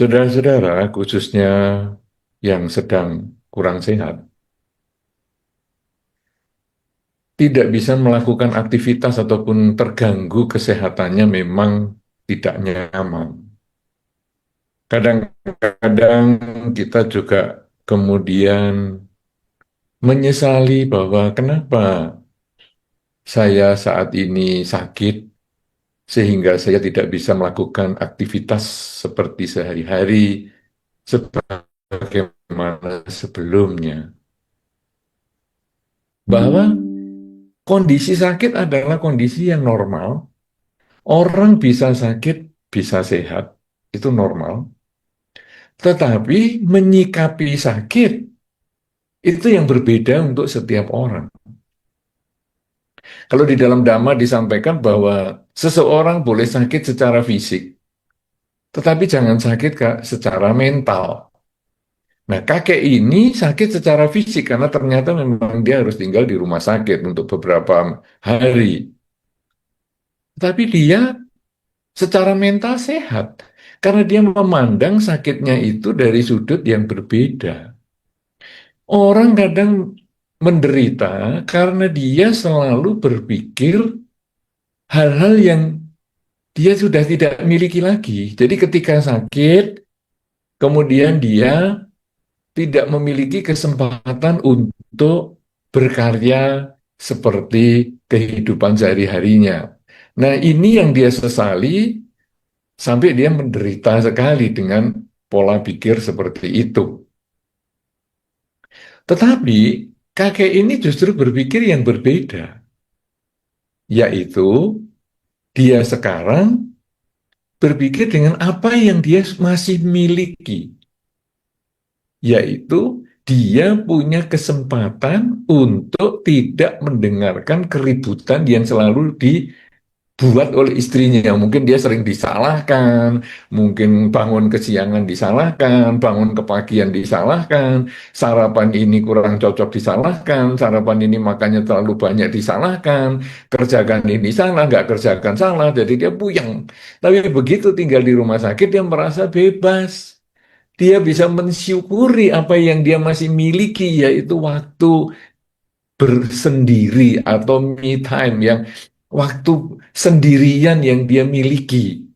Saudara-saudara, khususnya yang sedang kurang sehat, tidak bisa melakukan aktivitas ataupun terganggu kesehatannya memang tidak nyaman. Kadang-kadang kita juga kemudian menyesali bahwa kenapa saya saat ini sakit sehingga saya tidak bisa melakukan aktivitas seperti sehari-hari sebagaimana sebelumnya. Bahwa kondisi sakit adalah kondisi yang normal. Orang bisa sakit, bisa sehat, itu normal. Tetapi menyikapi sakit itu yang berbeda untuk setiap orang. Kalau di dalam Dhamma disampaikan bahwa seseorang boleh sakit secara fisik, tetapi jangan sakit secara mental. Nah, kakek ini sakit secara fisik karena ternyata memang dia harus tinggal di rumah sakit untuk beberapa hari. Tapi dia secara mental sehat karena dia memandang sakitnya itu dari sudut yang berbeda. Orang kadang menderita karena dia selalu berpikir hal-hal yang dia sudah tidak miliki lagi. Jadi ketika sakit, kemudian dia tidak memiliki kesempatan untuk berkarya seperti kehidupan sehari-harinya. Nah, ini yang dia sesali sampai dia menderita sekali dengan pola pikir seperti itu. Tetapi kakek ini justru berpikir yang berbeda, yaitu dia sekarang berpikir dengan apa yang dia masih miliki, yaitu dia punya kesempatan untuk tidak mendengarkan keributan yang selalu dibuat oleh istrinya. Mungkin dia sering disalahkan, mungkin bangun kesiangan disalahkan, bangun kepagian disalahkan, sarapan ini kurang cocok disalahkan, sarapan ini makannya terlalu banyak disalahkan, kerjakan ini salah, nggak kerjakan salah, jadi dia puyeng. Tapi begitu tinggal di rumah sakit, dia merasa bebas. Dia bisa mensyukuri apa yang dia masih miliki, yaitu waktu bersendiri atau me time, yang waktu sendirian yang dia miliki.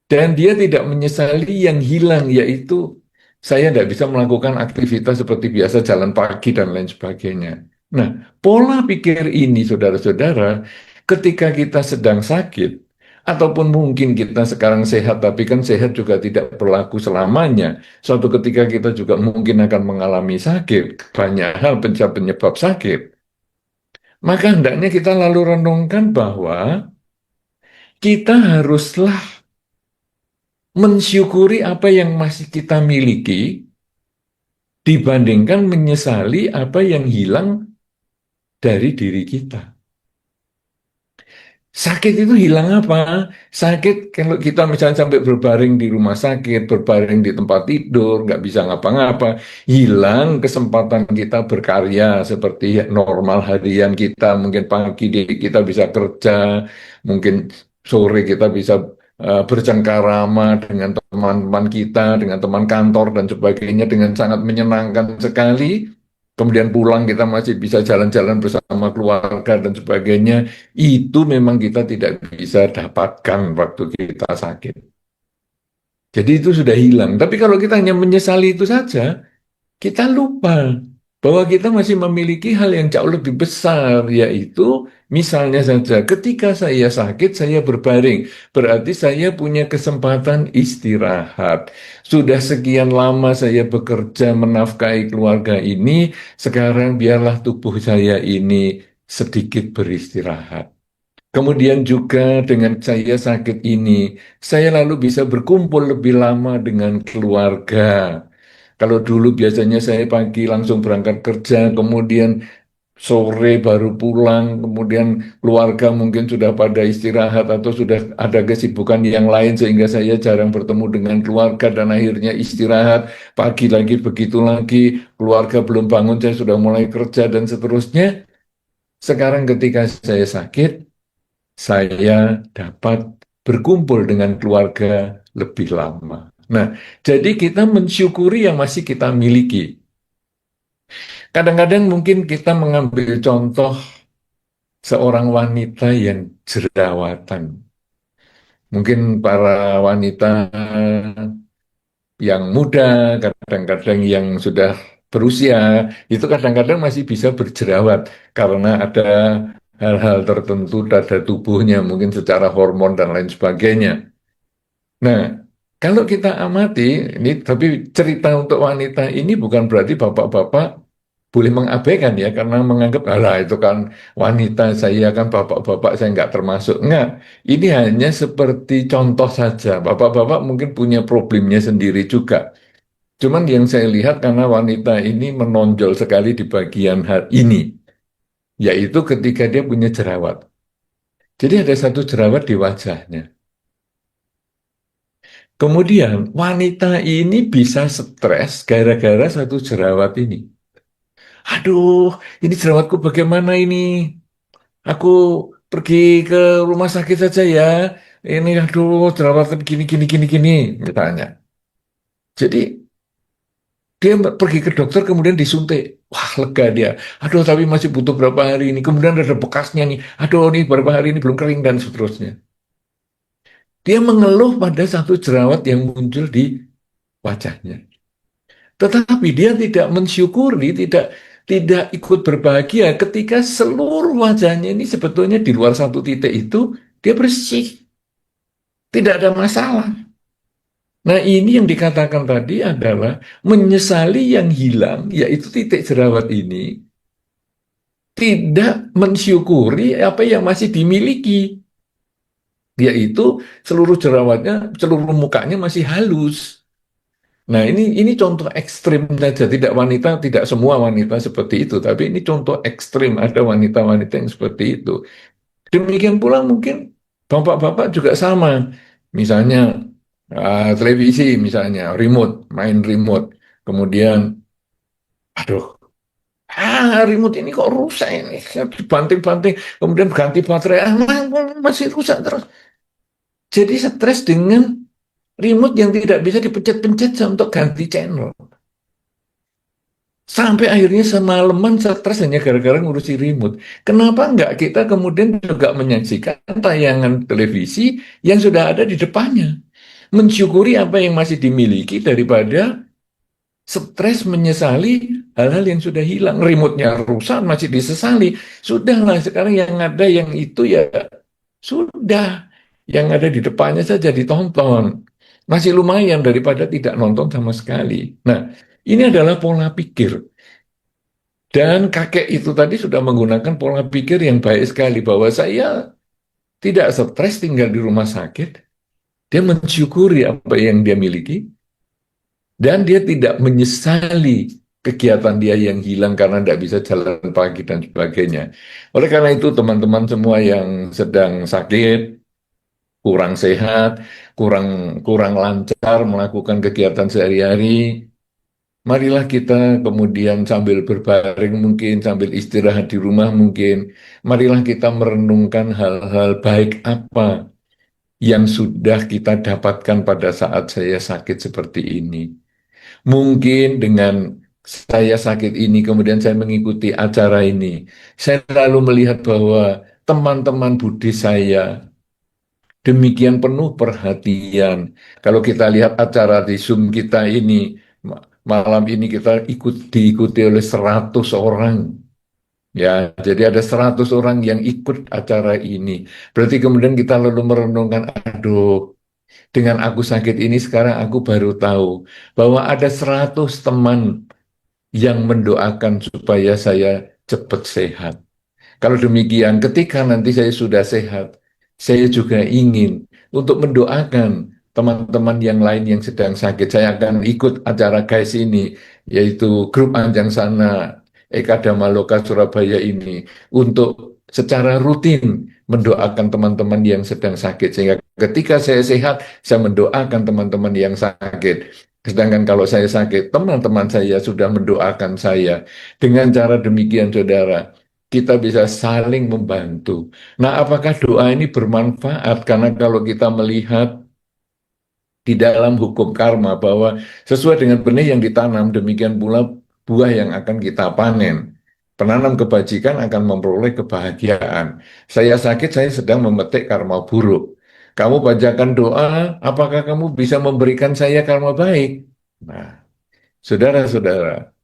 Dan dia tidak menyesali yang hilang, yaitu saya tidak bisa melakukan aktivitas seperti biasa, jalan pagi dan lain sebagainya. Nah, pola pikir ini, saudara-saudara, ketika kita sedang sakit, ataupun mungkin kita sekarang sehat, tapi kan sehat juga tidak berlaku selamanya. Suatu ketika kita juga mungkin akan mengalami sakit, banyak hal penyebab sakit. Maka hendaknya kita lalu renungkan bahwa kita haruslah mensyukuri apa yang masih kita miliki dibandingkan menyesali apa yang hilang dari diri kita. Sakit itu hilang apa? Sakit kalau kita misalnya sampai berbaring di rumah sakit, berbaring di tempat tidur, nggak bisa ngapa-ngapa, hilang kesempatan kita berkarya seperti normal harian kita. Mungkin pagi kita bisa kerja, mungkin sore kita bisa bercengkarama dengan teman-teman kita, dengan teman kantor dan sebagainya dengan sangat menyenangkan sekali. Kemudian pulang kita masih bisa jalan-jalan bersama keluarga dan sebagainya. Itu memang kita tidak bisa dapatkan waktu kita sakit. Jadi itu sudah hilang. Tapi kalau kita hanya menyesali itu saja, kita lupa bahwa kita masih memiliki hal yang jauh lebih besar, yaitu misalnya saja ketika saya sakit, saya berbaring. Berarti saya punya kesempatan istirahat. Sudah sekian lama saya bekerja menafkahi keluarga ini, sekarang biarlah tubuh saya ini sedikit beristirahat. Kemudian juga dengan saya sakit ini, saya lalu bisa berkumpul lebih lama dengan keluarga. Kalau dulu biasanya saya pagi langsung berangkat kerja, kemudian sore baru pulang, kemudian keluarga mungkin sudah pada istirahat atau sudah ada kesibukan yang lain sehingga saya jarang bertemu dengan keluarga dan akhirnya istirahat, pagi lagi begitu lagi, keluarga belum bangun saya sudah mulai kerja dan seterusnya. Sekarang ketika saya sakit, saya dapat berkumpul dengan keluarga lebih lama. Nah, jadi kita mensyukuri yang masih kita miliki. Kadang-kadang mungkin kita mengambil contoh seorang wanita yang jerawatan. Mungkin para wanita yang muda, kadang-kadang yang sudah berusia, itu kadang-kadang masih bisa berjerawat karena ada hal-hal tertentu pada tubuhnya, mungkin secara hormon dan lain sebagainya. Nah, kalau kita amati, ini tapi cerita untuk wanita ini bukan berarti bapak-bapak boleh mengabaikan ya, karena menganggap, alah itu kan wanita, saya kan bapak-bapak saya nggak termasuk. Enggak, ini hanya seperti contoh saja. Bapak-bapak mungkin punya problemnya sendiri juga. Cuman yang saya lihat karena wanita ini menonjol sekali di bagian hal ini, yaitu ketika dia punya jerawat. Jadi ada satu jerawat di wajahnya. Kemudian wanita ini bisa stres gara-gara satu jerawat ini. Aduh, ini jerawatku bagaimana ini? Aku pergi ke rumah sakit saja ya. Ini aduh jerawat gini gini gini gini misalnya. Jadi dia pergi ke dokter kemudian disuntik. Wah, lega dia. Aduh, tapi masih butuh berapa hari ini. Kemudian ada bekasnya nih. Aduh, ini berapa hari ini belum kering dan seterusnya. Dia mengeluh pada satu jerawat yang muncul di wajahnya. Tetapi dia tidak mensyukuri, tidak ikut berbahagia ketika seluruh wajahnya ini sebetulnya di luar satu titik itu dia bersih, tidak ada masalah. Nah, ini yang dikatakan tadi adalah menyesali yang hilang, yaitu titik jerawat ini, tidak mensyukuri apa yang masih dimiliki, yaitu seluruh jerawatnya, seluruh mukanya masih halus. Nah, ini contoh ekstrim saja. Tidak wanita, tidak semua wanita seperti itu, tapi ini contoh ekstrim. Ada wanita-wanita yang seperti itu. Demikian pula mungkin bapak-bapak juga sama. Misalnya televisi, misalnya remote, main remote. Kemudian, aduh, remote ini kok rusak ini. Dibanting-banting, kemudian ganti baterai, masih rusak terus. Jadi stres dengan remote yang tidak bisa dipencet-pencet untuk ganti channel. Sampai akhirnya semalaman stres hanya gara-gara ngurusi remote. Kenapa enggak kita kemudian juga menyaksikan tayangan televisi yang sudah ada di depannya? Mensyukuri apa yang masih dimiliki daripada stres menyesali hal-hal yang sudah hilang. Remote-nya rusak masih disesali. Sudahlah sekarang yang ada yang itu ya sudah. Yang ada di depannya saja ditonton. Masih lumayan daripada tidak nonton sama sekali. Nah, ini adalah pola pikir. Dan kakek itu tadi sudah menggunakan pola pikir yang baik sekali bahwa saya tidak stres tinggal di rumah sakit. Dia mensyukuri apa yang dia miliki dan dia tidak menyesali kegiatan dia yang hilang karena tidak bisa jalan pagi dan sebagainya. Oleh karena itu teman-teman semua yang sedang sakit, kurang sehat, kurang kurang lancar melakukan kegiatan sehari-hari, marilah kita kemudian sambil berbaring mungkin, sambil istirahat di rumah mungkin, marilah kita merenungkan hal-hal baik apa yang sudah kita dapatkan pada saat saya sakit seperti ini. Mungkin dengan saya sakit ini, kemudian saya mengikuti acara ini, saya lalu melihat bahwa teman-teman Buddhis saya demikian penuh perhatian. Kalau kita lihat acara di Zoom kita ini, malam ini kita diikuti oleh 100 orang. Ya, jadi ada 100 orang yang ikut acara ini. Berarti kemudian kita lalu merenungkan, aduh, dengan aku sakit ini sekarang aku baru tahu bahwa ada 100 teman yang mendoakan supaya saya cepat sehat. Kalau demikian, ketika nanti saya sudah sehat, saya juga ingin untuk mendoakan teman-teman yang lain yang sedang sakit. Saya akan ikut acara guys ini, yaitu grup Anjang Sana Eka Damaloka Surabaya ini, untuk secara rutin mendoakan teman-teman yang sedang sakit. Sehingga ketika saya sehat, saya mendoakan teman-teman yang sakit. Sedangkan kalau saya sakit, teman-teman saya sudah mendoakan saya. Dengan cara demikian, saudara, kita bisa saling membantu. Nah, apakah doa ini bermanfaat? Karena kalau kita melihat di dalam hukum karma bahwa sesuai dengan benih yang ditanam, demikian pula buah yang akan kita panen. Penanam kebajikan akan memperoleh kebahagiaan. Saya sakit, saya sedang memetik karma buruk. Kamu bacakan doa, apakah kamu bisa memberikan saya karma baik? Nah, saudara-saudara,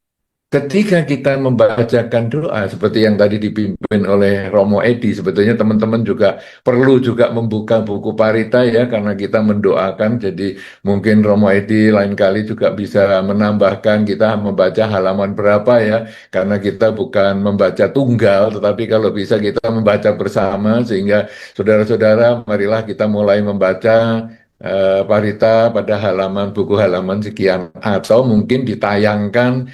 ketika kita membacakan doa seperti yang tadi dipimpin oleh Romo Edi, sebetulnya teman-teman juga perlu juga membuka buku Parita ya, karena kita mendoakan. Jadi mungkin Romo Edi lain kali juga bisa menambahkan kita membaca halaman berapa ya, karena kita bukan membaca tunggal, tetapi kalau bisa kita membaca bersama, sehingga saudara-saudara marilah kita mulai membaca Parita pada buku halaman sekian, atau mungkin ditayangkan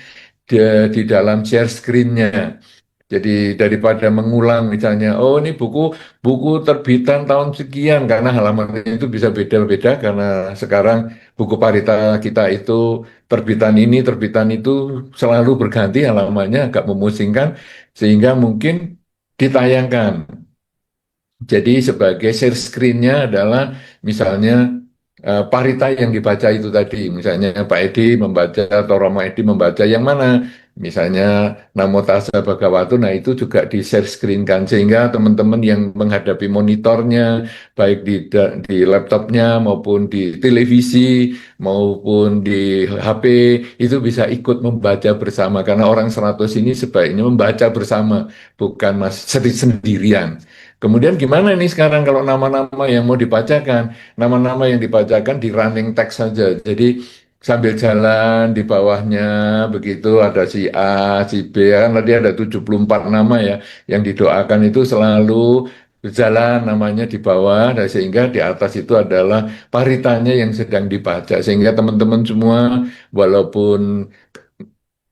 di dalam share screen-nya. Jadi daripada mengulang misalnya, oh ini buku buku terbitan tahun sekian, karena halaman itu bisa beda-beda karena sekarang buku parita kita itu terbitan ini, terbitan itu selalu berganti halamannya, agak memusingkan, sehingga mungkin ditayangkan. Jadi sebagai share screen-nya adalah misalnya parita yang dibaca itu tadi, misalnya Pak Edi membaca atau Romo Edi membaca yang mana, misalnya Namo Tassa Bhagavato, nah itu juga di share screen-kan sehingga teman-teman yang menghadapi monitornya, baik di laptopnya maupun di televisi maupun di HP, itu bisa ikut membaca bersama, karena orang 100 ini sebaiknya membaca bersama, bukan mas sendirian. Kemudian gimana nih sekarang kalau nama-nama yang mau dibacakan? Nama-nama yang dibacakan di running text saja. Jadi sambil jalan di bawahnya begitu ada si A, si B, kan tadi ada 74 nama ya yang didoakan itu selalu berjalan namanya di bawah, dan sehingga di atas itu adalah paritanya yang sedang dibaca, sehingga teman-teman semua walaupun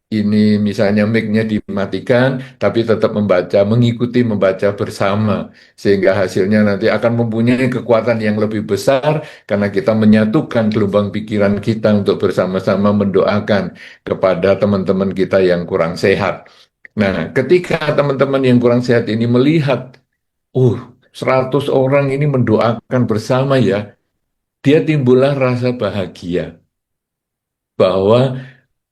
ini misalnya mic-nya dimatikan, tapi tetap membaca, mengikuti membaca bersama, sehingga hasilnya nanti akan mempunyai kekuatan yang lebih besar karena kita menyatukan gelombang pikiran kita untuk bersama-sama mendoakan kepada teman-teman kita yang kurang sehat. Nah, ketika teman-teman yang kurang sehat ini melihat, 100 orang ini mendoakan bersama ya, dia timbullah rasa bahagia bahwa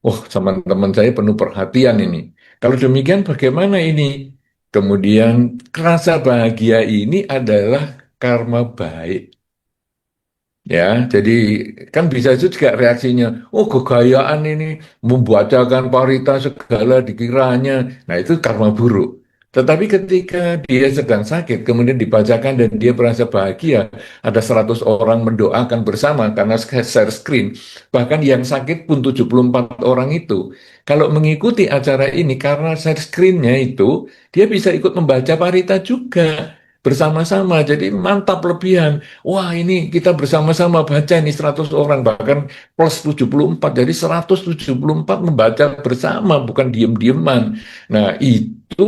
oh, teman-teman saya penuh perhatian ini. Kalau demikian bagaimana ini? Kemudian rasa bahagia ini adalah karma baik. Ya, jadi kan bisa juga reaksinya, oh kegayaan ini membacakan parita segala dikiranya. Nah, itu karma buruk. Tetapi ketika dia sedang sakit, kemudian dibacakan dan dia merasa bahagia, ada 100 orang mendoakan bersama karena share screen. Bahkan yang sakit pun 74 orang itu. Kalau mengikuti acara ini karena share screen-nya itu, dia bisa ikut membaca parita juga bersama-sama. Jadi mantap lebihan. Wah, ini kita bersama-sama baca ini 100 orang, bahkan plus 74. Jadi 174 membaca bersama, bukan diem-dieman. Nah, itu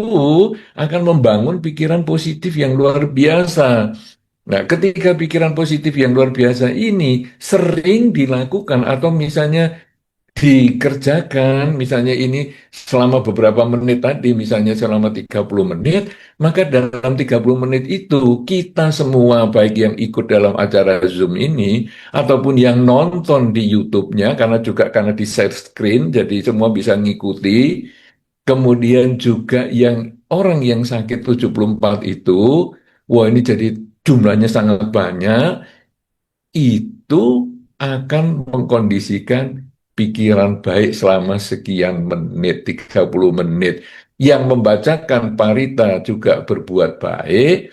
akan membangun pikiran positif yang luar biasa. Nah, ketika pikiran positif yang luar biasa ini sering dilakukan atau misalnya dikerjakan, misalnya ini selama beberapa menit tadi, misalnya selama 30 menit, maka dalam 30 menit itu kita semua, baik yang ikut dalam acara Zoom ini, ataupun yang nonton di YouTube-nya, karena juga karena di share screen, jadi semua bisa ngikuti, kemudian juga yang orang yang sakit 74 itu, wah ini jadi jumlahnya sangat banyak, itu akan mengkondisikan pikiran baik selama sekian menit, 30 menit. Yang membacakan parita juga berbuat baik.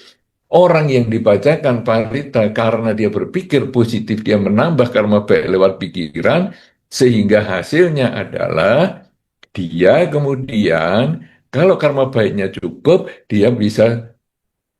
Orang yang dibacakan parita karena dia berpikir positif, dia menambah karma baik lewat pikiran, sehingga hasilnya adalah dia kemudian, kalau karma baiknya cukup, dia bisa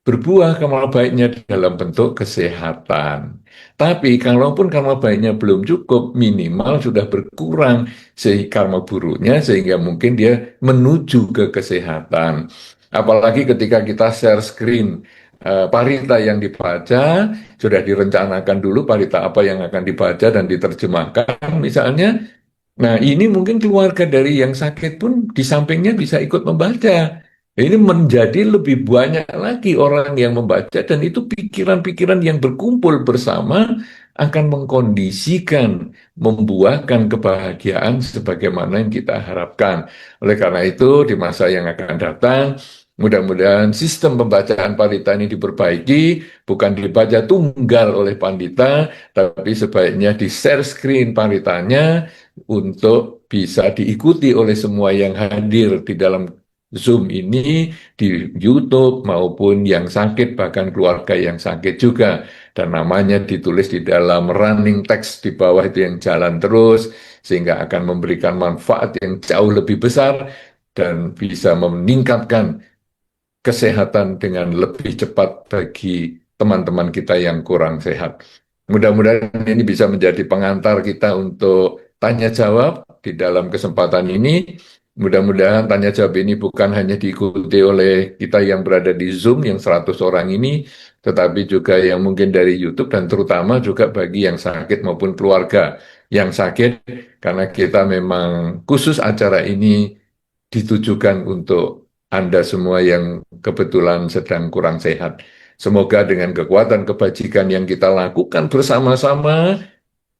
berbuah karma baiknya dalam bentuk kesehatan. Tapi kalaupun karma baiknya belum cukup, minimal sudah berkurang sehingga karma buruknya, sehingga mungkin dia menuju ke kesehatan. Apalagi ketika kita share screen parita yang dibaca, sudah direncanakan dulu parita apa yang akan dibaca dan diterjemahkan misalnya. Nah, ini mungkin keluarga dari yang sakit pun di sampingnya bisa ikut membaca. Ini menjadi lebih banyak lagi orang yang membaca dan itu pikiran-pikiran yang berkumpul bersama akan mengkondisikan, membuahkan kebahagiaan sebagaimana yang kita harapkan. Oleh karena itu, di masa yang akan datang, mudah-mudahan sistem pembacaan Parita ini diperbaiki, bukan dibaca tunggal oleh pandita, tapi sebaiknya di-share screen Paritanya untuk bisa diikuti oleh semua yang hadir di dalam Zoom ini, di YouTube maupun yang sakit, bahkan keluarga yang sakit juga. Dan namanya ditulis di dalam running text di bawah itu yang jalan terus, sehingga akan memberikan manfaat yang jauh lebih besar dan bisa meningkatkan kesehatan dengan lebih cepat bagi teman-teman kita yang kurang sehat. Mudah-mudahan ini bisa menjadi pengantar kita untuk tanya jawab di dalam kesempatan ini. Mudah-mudahan tanya jawab ini bukan hanya diikuti oleh kita yang berada di Zoom yang 100 orang ini, tetapi juga yang mungkin dari YouTube dan terutama juga bagi yang sakit maupun keluarga yang sakit, karena kita memang khusus acara ini ditujukan untuk Anda semua yang kebetulan sedang kurang sehat. Semoga dengan kekuatan kebajikan yang kita lakukan bersama-sama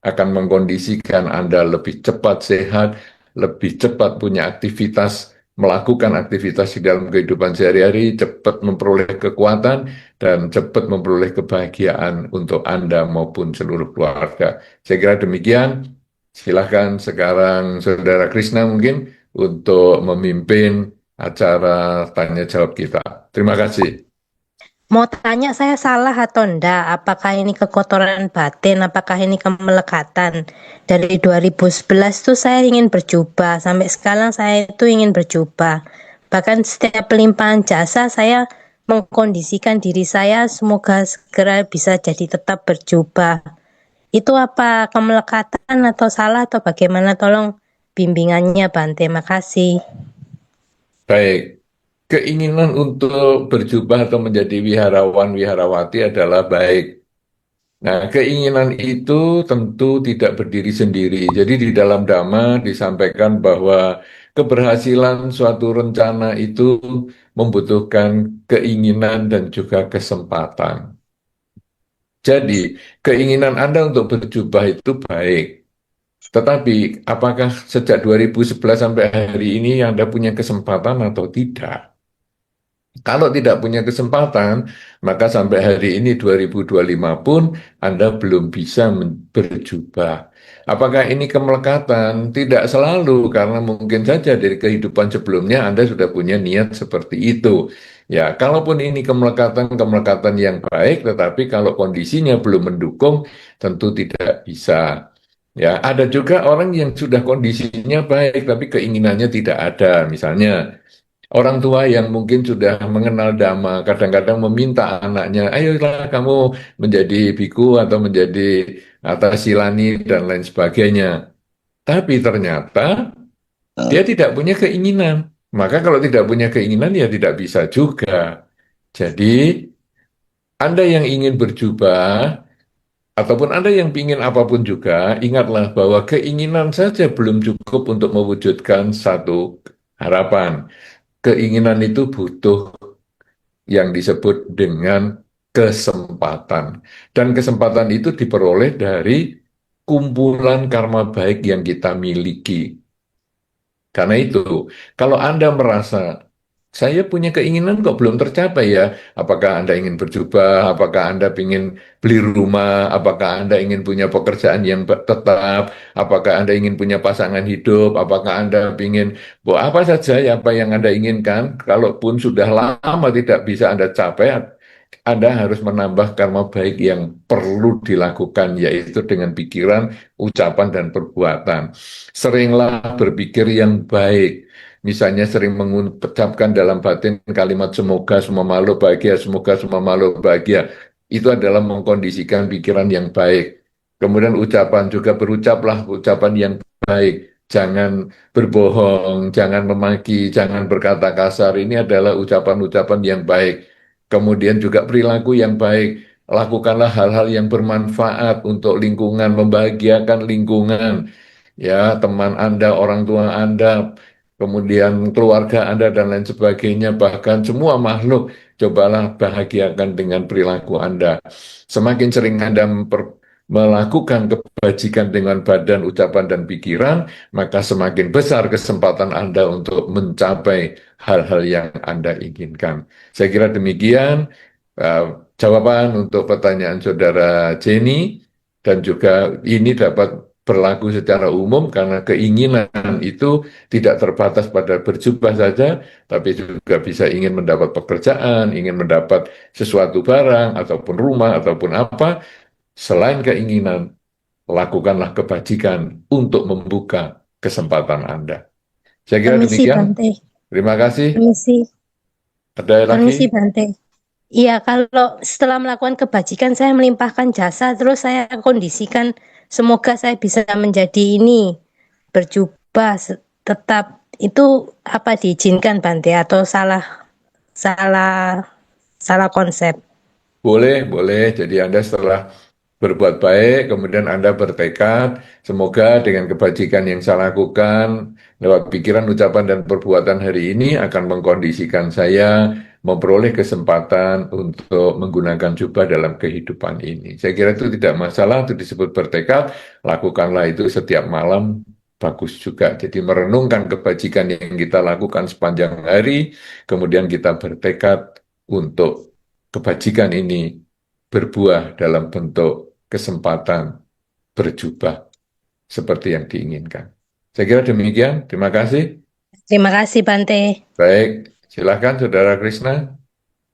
akan mengkondisikan Anda lebih cepat sehat, lebih cepat punya aktivitas, melakukan aktivitas di dalam kehidupan sehari-hari, cepat memperoleh kekuatan, dan cepat memperoleh kebahagiaan untuk Anda maupun seluruh keluarga. Saya kira demikian. Silahkan sekarang Saudara Krishna mungkin untuk memimpin acara tanya jawab kita. Terima kasih. Mau tanya saya salah atau enggak? Apakah ini kekotoran batin? Apakah ini kemelekatan? Dari 2011 tuh saya ingin berjubah. Sampai sekarang saya itu ingin berjubah. Bahkan setiap pelimpahan jasa saya mengkondisikan diri saya semoga segera bisa jadi tetap berjubah. Itu apa kemelekatan atau salah atau bagaimana? Tolong bimbingannya Bante. Makasih. Baik, keinginan untuk berjubah atau menjadi wiharawan wiharawati adalah baik. Nah, keinginan itu tentu tidak berdiri sendiri. Jadi di dalam Dhamma disampaikan bahwa keberhasilan suatu rencana itu membutuhkan keinginan dan juga kesempatan. Jadi, keinginan Anda untuk berjubah itu baik. Tetapi, apakah sejak 2011 sampai hari ini Anda punya kesempatan atau tidak? Kalau tidak punya kesempatan, maka sampai hari ini 2025 pun Anda belum bisa berjubah. Apakah ini kemelekatan? Tidak selalu, karena mungkin saja dari kehidupan sebelumnya Anda sudah punya niat seperti itu. Ya, kalaupun ini kemelekatan yang baik, tetapi kalau kondisinya belum mendukung, tentu tidak bisa. Ya, ada juga orang yang sudah kondisinya baik, tapi keinginannya tidak ada. Misalnya, orang tua yang mungkin sudah mengenal dhamma, kadang-kadang meminta anaknya, ayolah kamu menjadi biku atau menjadi atasilani dan lain sebagainya. Tapi ternyata dia tidak punya keinginan. Maka kalau tidak punya keinginan ya tidak bisa juga. Jadi Anda yang ingin berjubah ataupun Anda yang ingin apapun juga, ingatlah bahwa keinginan saja belum cukup untuk mewujudkan satu harapan. Keinginan itu butuh yang disebut dengan kesempatan. Dan kesempatan itu diperoleh dari kumpulan karma baik yang kita miliki. Karena itu, kalau Anda merasa saya punya keinginan kok belum tercapai ya, apakah Anda ingin berjubah, apakah Anda ingin beli rumah, apakah Anda ingin punya pekerjaan yang tetap, apakah Anda ingin punya pasangan hidup, apakah Anda ingin apa saja ya apa yang Anda inginkan, kalaupun sudah lama tidak bisa Anda capai, Anda harus menambah karma baik yang perlu dilakukan, yaitu dengan pikiran, ucapan, dan perbuatan. Seringlah berpikir yang baik. Misalnya sering mengucapkan dalam batin kalimat semoga semua makhluk bahagia, semoga semua makhluk bahagia. Itu adalah mengkondisikan pikiran yang baik. Kemudian ucapan juga berucaplah ucapan yang baik. Jangan berbohong, jangan memaki, jangan berkata kasar. Ini adalah ucapan-ucapan yang baik. Kemudian juga perilaku yang baik. Lakukanlah hal-hal yang bermanfaat untuk lingkungan, membahagiakan lingkungan. Ya, teman Anda, orang tua Anda, kemudian keluarga Anda dan lain sebagainya, bahkan semua makhluk, cobalah bahagiakan dengan perilaku Anda. Semakin sering Anda melakukan kebajikan dengan badan, ucapan, dan pikiran, maka semakin besar kesempatan Anda untuk mencapai hal-hal yang Anda inginkan. Saya kira demikian uh, jawaban untuk pertanyaan saudara Jenny, dan juga ini dapat berlaku secara umum karena keinginan itu tidak terbatas pada berjubah saja, tapi juga bisa ingin mendapat pekerjaan, ingin mendapat sesuatu barang, ataupun rumah, ataupun apa. Selain keinginan, lakukanlah kebajikan untuk membuka kesempatan Anda. Saya kira Permisi demikian. Bante, Terima kasih. permisi, Ada lagi? permisi Bante. Iya, kalau setelah melakukan kebajikan saya melimpahkan jasa, terus saya kondisikan semoga saya bisa menjadi ini berjubah tetap itu apa diizinkan Bante atau salah salah salah konsep. Boleh, boleh. Jadi Anda setelah berbuat baik, kemudian Anda bertekad, semoga dengan kebajikan yang saya lakukan, lewat pikiran, ucapan, dan perbuatan hari ini akan mengkondisikan saya memperoleh kesempatan untuk menggunakan jubah dalam kehidupan ini. Saya kira itu tidak masalah, itu disebut bertekad, lakukanlah itu setiap malam, bagus juga. Jadi merenungkan kebajikan yang kita lakukan sepanjang hari, kemudian kita bertekad untuk kebajikan ini berbuah dalam bentuk kesempatan berjubah seperti yang diinginkan. Saya kira demikian. Terima kasih. Terima kasih Bante. Baik, silakan Saudara Krishna.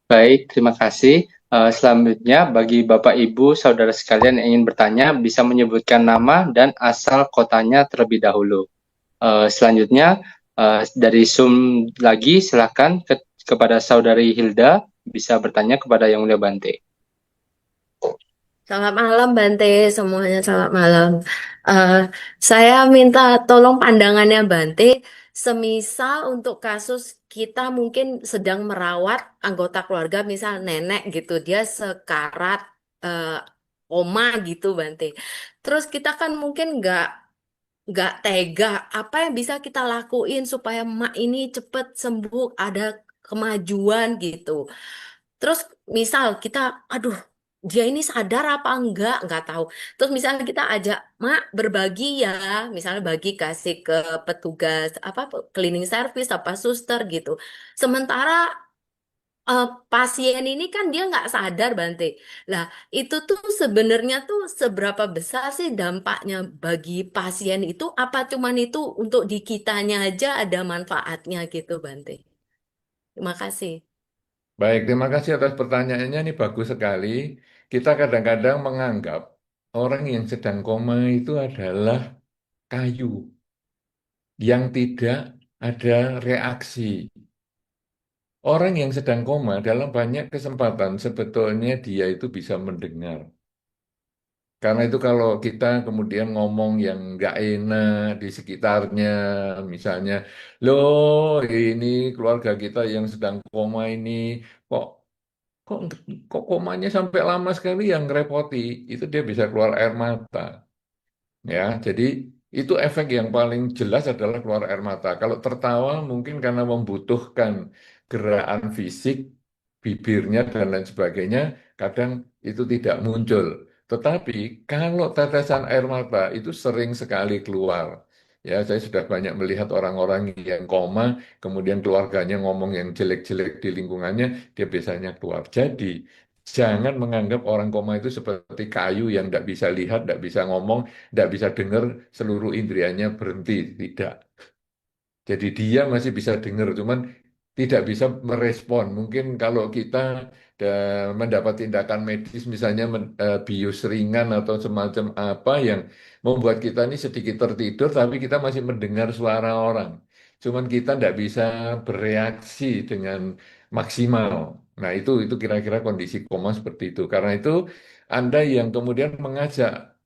Baik, terima kasih. Selanjutnya, bagi Bapak, Ibu, Saudara sekalian yang ingin bertanya, bisa menyebutkan nama dan asal kotanya terlebih dahulu. Selanjutnya, dari Zoom lagi, silakan kepada Saudari Hilda, bisa bertanya kepada Yang Mulia Bante. Selamat malam Bante, semuanya selamat malam. Eh, saya minta tolong pandangannya Bante, semisal untuk kasus kita mungkin sedang merawat anggota keluarga, misal nenek gitu, dia sekarat eh, koma gitu Bante. Terus kita kan mungkin nggak tega, apa yang bisa kita lakuin supaya emak ini cepet sembuh, ada kemajuan gitu. Terus misal kita, aduh, dia ini sadar apa enggak tahu. Terus misalnya kita ajak, Mak, berbagi ya, misalnya bagi kasih ke petugas apa cleaning service apa suster gitu. Sementara pasien ini kan dia nggak sadar Bante. Lah, itu tuh sebenarnya tuh seberapa besar sih dampaknya bagi pasien itu? Apa cuman itu untuk di kitanya aja ada manfaatnya gitu Bante? Terima kasih. Baik, terima kasih atas pertanyaannya. Ini bagus sekali. Kita kadang-kadang menganggap orang yang sedang koma itu adalah kayu yang tidak ada reaksi. Orang yang sedang koma dalam banyak kesempatan sebetulnya dia itu bisa mendengar. Karena itu kalau kita kemudian ngomong yang nggak enak di sekitarnya, misalnya, loh ini keluarga kita yang sedang koma ini, kok kok kok komanya sampai lama sekali yang repoti, itu dia bisa keluar air mata. Ya, jadi itu efek yang paling jelas adalah keluar air mata. Kalau tertawa mungkin karena membutuhkan gerakan fisik, bibirnya dan lain sebagainya, kadang itu tidak muncul. Tetapi kalau tetesan air mata itu sering sekali keluar. Ya, saya sudah banyak melihat orang-orang yang koma, kemudian keluarganya ngomong yang jelek-jelek di lingkungannya, dia biasanya keluar. Jadi, jangan menganggap orang koma itu seperti kayu yang tidak bisa lihat, tidak bisa ngomong, tidak bisa dengar, seluruh indrianya berhenti. Tidak. Jadi dia masih bisa dengar, cuman tidak bisa merespon. Mungkin kalau kita mendapat tindakan medis, misalnya bius ringan atau semacam apa yang membuat kita ini sedikit tertidur, tapi kita masih mendengar suara orang. Cuman kita tidak bisa bereaksi dengan maksimal. Nah itu kira-kira kondisi koma seperti itu. Karena itu Anda yang kemudian mengajak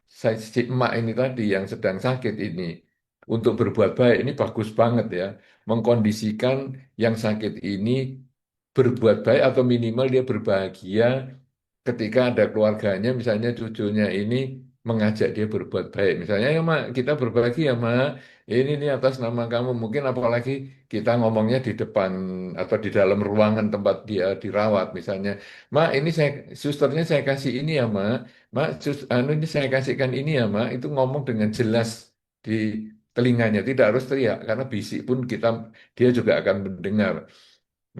si emak ini tadi yang sedang sakit ini untuk berbuat baik ini bagus banget ya, mengkondisikan yang sakit ini berbuat baik atau minimal dia berbahagia ketika ada keluarganya, misalnya cucunya ini mengajak dia berbuat baik. Misalnya, ya Mak, kita berbagi ya Mak, ini nih atas nama kamu. Mungkin apalagi kita ngomongnya di depan atau di dalam ruangan tempat dia dirawat. Misalnya, Mak, ini susternya saya kasih ini ya Mak. Mak, ini saya kasihkan ini ya Mak. Itu ngomong dengan jelas di telinganya. Tidak harus teriak, karena bisik pun dia juga akan mendengar.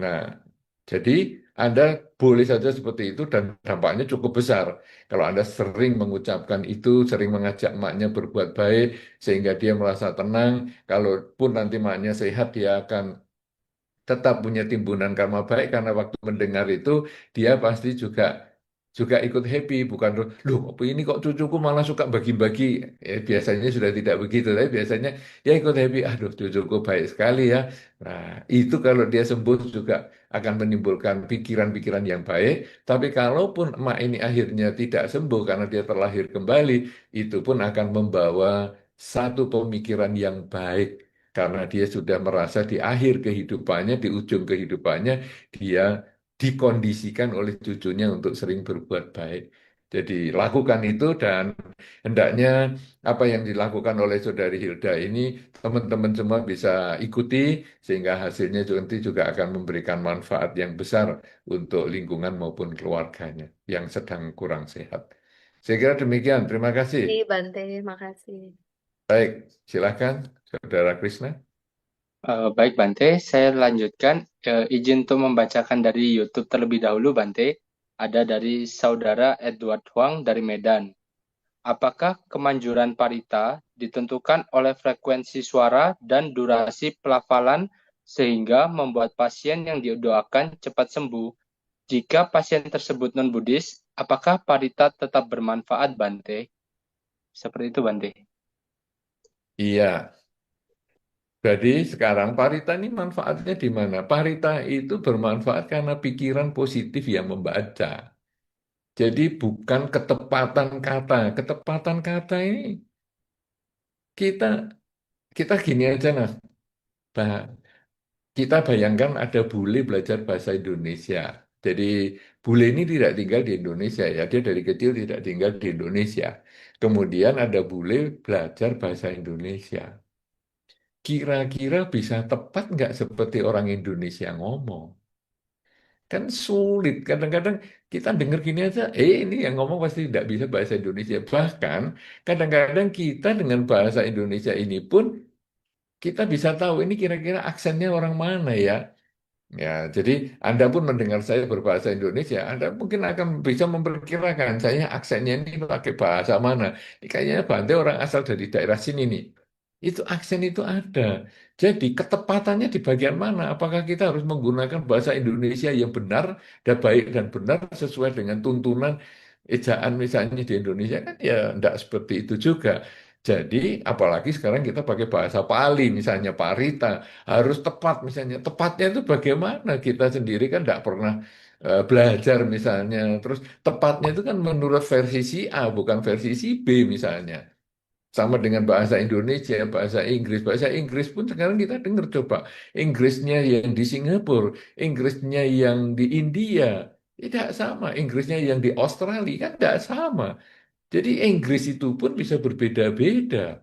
Nah, jadi Anda boleh saja seperti itu dan dampaknya cukup besar. Kalau Anda sering mengucapkan itu, sering mengajak maknya berbuat baik, sehingga dia merasa tenang, kalaupun nanti maknya sehat, dia akan tetap punya timbunan karma baik, karena waktu mendengar itu dia pasti juga juga ikut happy, bukan loh apa ini kok cucuku malah suka bagi-bagi. Biasanya sudah tidak begitu, tapi biasanya dia ikut happy, aduh cucuku baik sekali ya. Nah, itu kalau dia sembuh juga akan menimbulkan pikiran-pikiran yang baik. Tapi kalaupun emak ini akhirnya tidak sembuh karena dia terlahir kembali, itu pun akan membawa satu pemikiran yang baik, karena dia sudah merasa di akhir kehidupannya, di ujung kehidupannya, dia dikondisikan oleh cucunya untuk sering berbuat baik. Jadi lakukan itu, dan hendaknya apa yang dilakukan oleh Saudari Hilda ini teman-teman semua bisa ikuti, sehingga hasilnya nanti juga akan memberikan manfaat yang besar untuk lingkungan maupun keluarganya yang sedang kurang sehat. Saya kira demikian. Terima kasih. Ini Bante, makasih. Baik, silakan Saudara Krishna. Baik Bante, saya lanjutkan. Izin untuk membacakan dari YouTube terlebih dahulu Bante. Ada dari Saudara Edward Huang dari Medan. Apakah kemanjuran parita ditentukan oleh frekuensi suara dan durasi pelafalan sehingga membuat pasien yang didoakan cepat sembuh? Jika pasien tersebut non-Buddhis, apakah parita tetap bermanfaat Bante? Seperti itu Bante. Iya, jadi sekarang parita ini manfaatnya di mana? Parita itu bermanfaat karena pikiran positif yang membaca. Jadi bukan ketepatan kata. Ketepatan kata ini kita kita gini aja nah. Bah- Kita bayangkan ada bule belajar bahasa Indonesia. Jadi bule ini tidak tinggal di Indonesia ya. Dia dari kecil tidak tinggal di Indonesia. Kemudian ada bule belajar bahasa Indonesia. Kira-kira bisa tepat nggak seperti orang Indonesia ngomong? Kan sulit. Kadang-kadang kita dengar gini aja, ini yang ngomong pasti tidak bisa bahasa Indonesia. Bahkan kadang-kadang kita dengan bahasa Indonesia ini pun kita bisa tahu ini kira-kira aksennya orang mana ya. Ya, jadi Anda pun mendengar saya berbahasa Indonesia, Anda mungkin akan bisa memperkirakan saya aksennya ini pakai bahasa mana. Ini kayaknya Bante orang asal dari daerah sini nih. Itu aksen itu ada. Jadi ketepatannya di bagian mana? Apakah kita harus menggunakan bahasa Indonesia yang benar dan baik dan benar sesuai dengan tuntunan ejaan misalnya di Indonesia, kan ya tidak seperti itu juga. Jadi apalagi sekarang kita pakai bahasa Pali misalnya parita harus tepat, misalnya tepatnya itu bagaimana, kita sendiri kan tidak pernah belajar misalnya, terus tepatnya itu kan menurut versi si A bukan versi si B misalnya. Sama dengan bahasa Indonesia, bahasa Inggris pun sekarang kita dengar, coba Inggrisnya yang di Singapura, Inggrisnya yang di India tidak sama, Inggrisnya yang di Australia kan tidak sama. Jadi Inggris itu pun bisa berbeda-beda.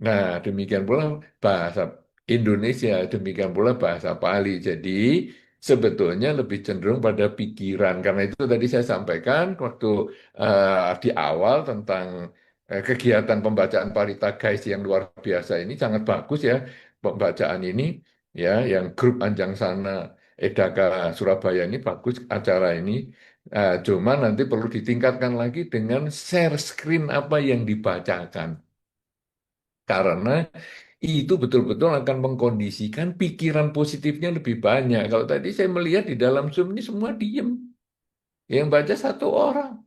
Nah, demikian pula bahasa Indonesia, demikian pula bahasa Pali. Jadi, sebetulnya lebih cenderung pada pikiran. Karena itu tadi saya sampaikan waktu di awal tentang kegiatan pembacaan Parita Guys yang luar biasa ini, sangat bagus ya pembacaan ini, ya, yang grup Anjang Sana Edaka Surabaya ini bagus acara ini. Cuma nanti perlu ditingkatkan lagi dengan share screen apa yang dibacakan. Karena itu betul-betul akan mengkondisikan pikiran positifnya lebih banyak. Kalau tadi saya melihat di dalam Zoom ini semua diem. Yang baca satu orang.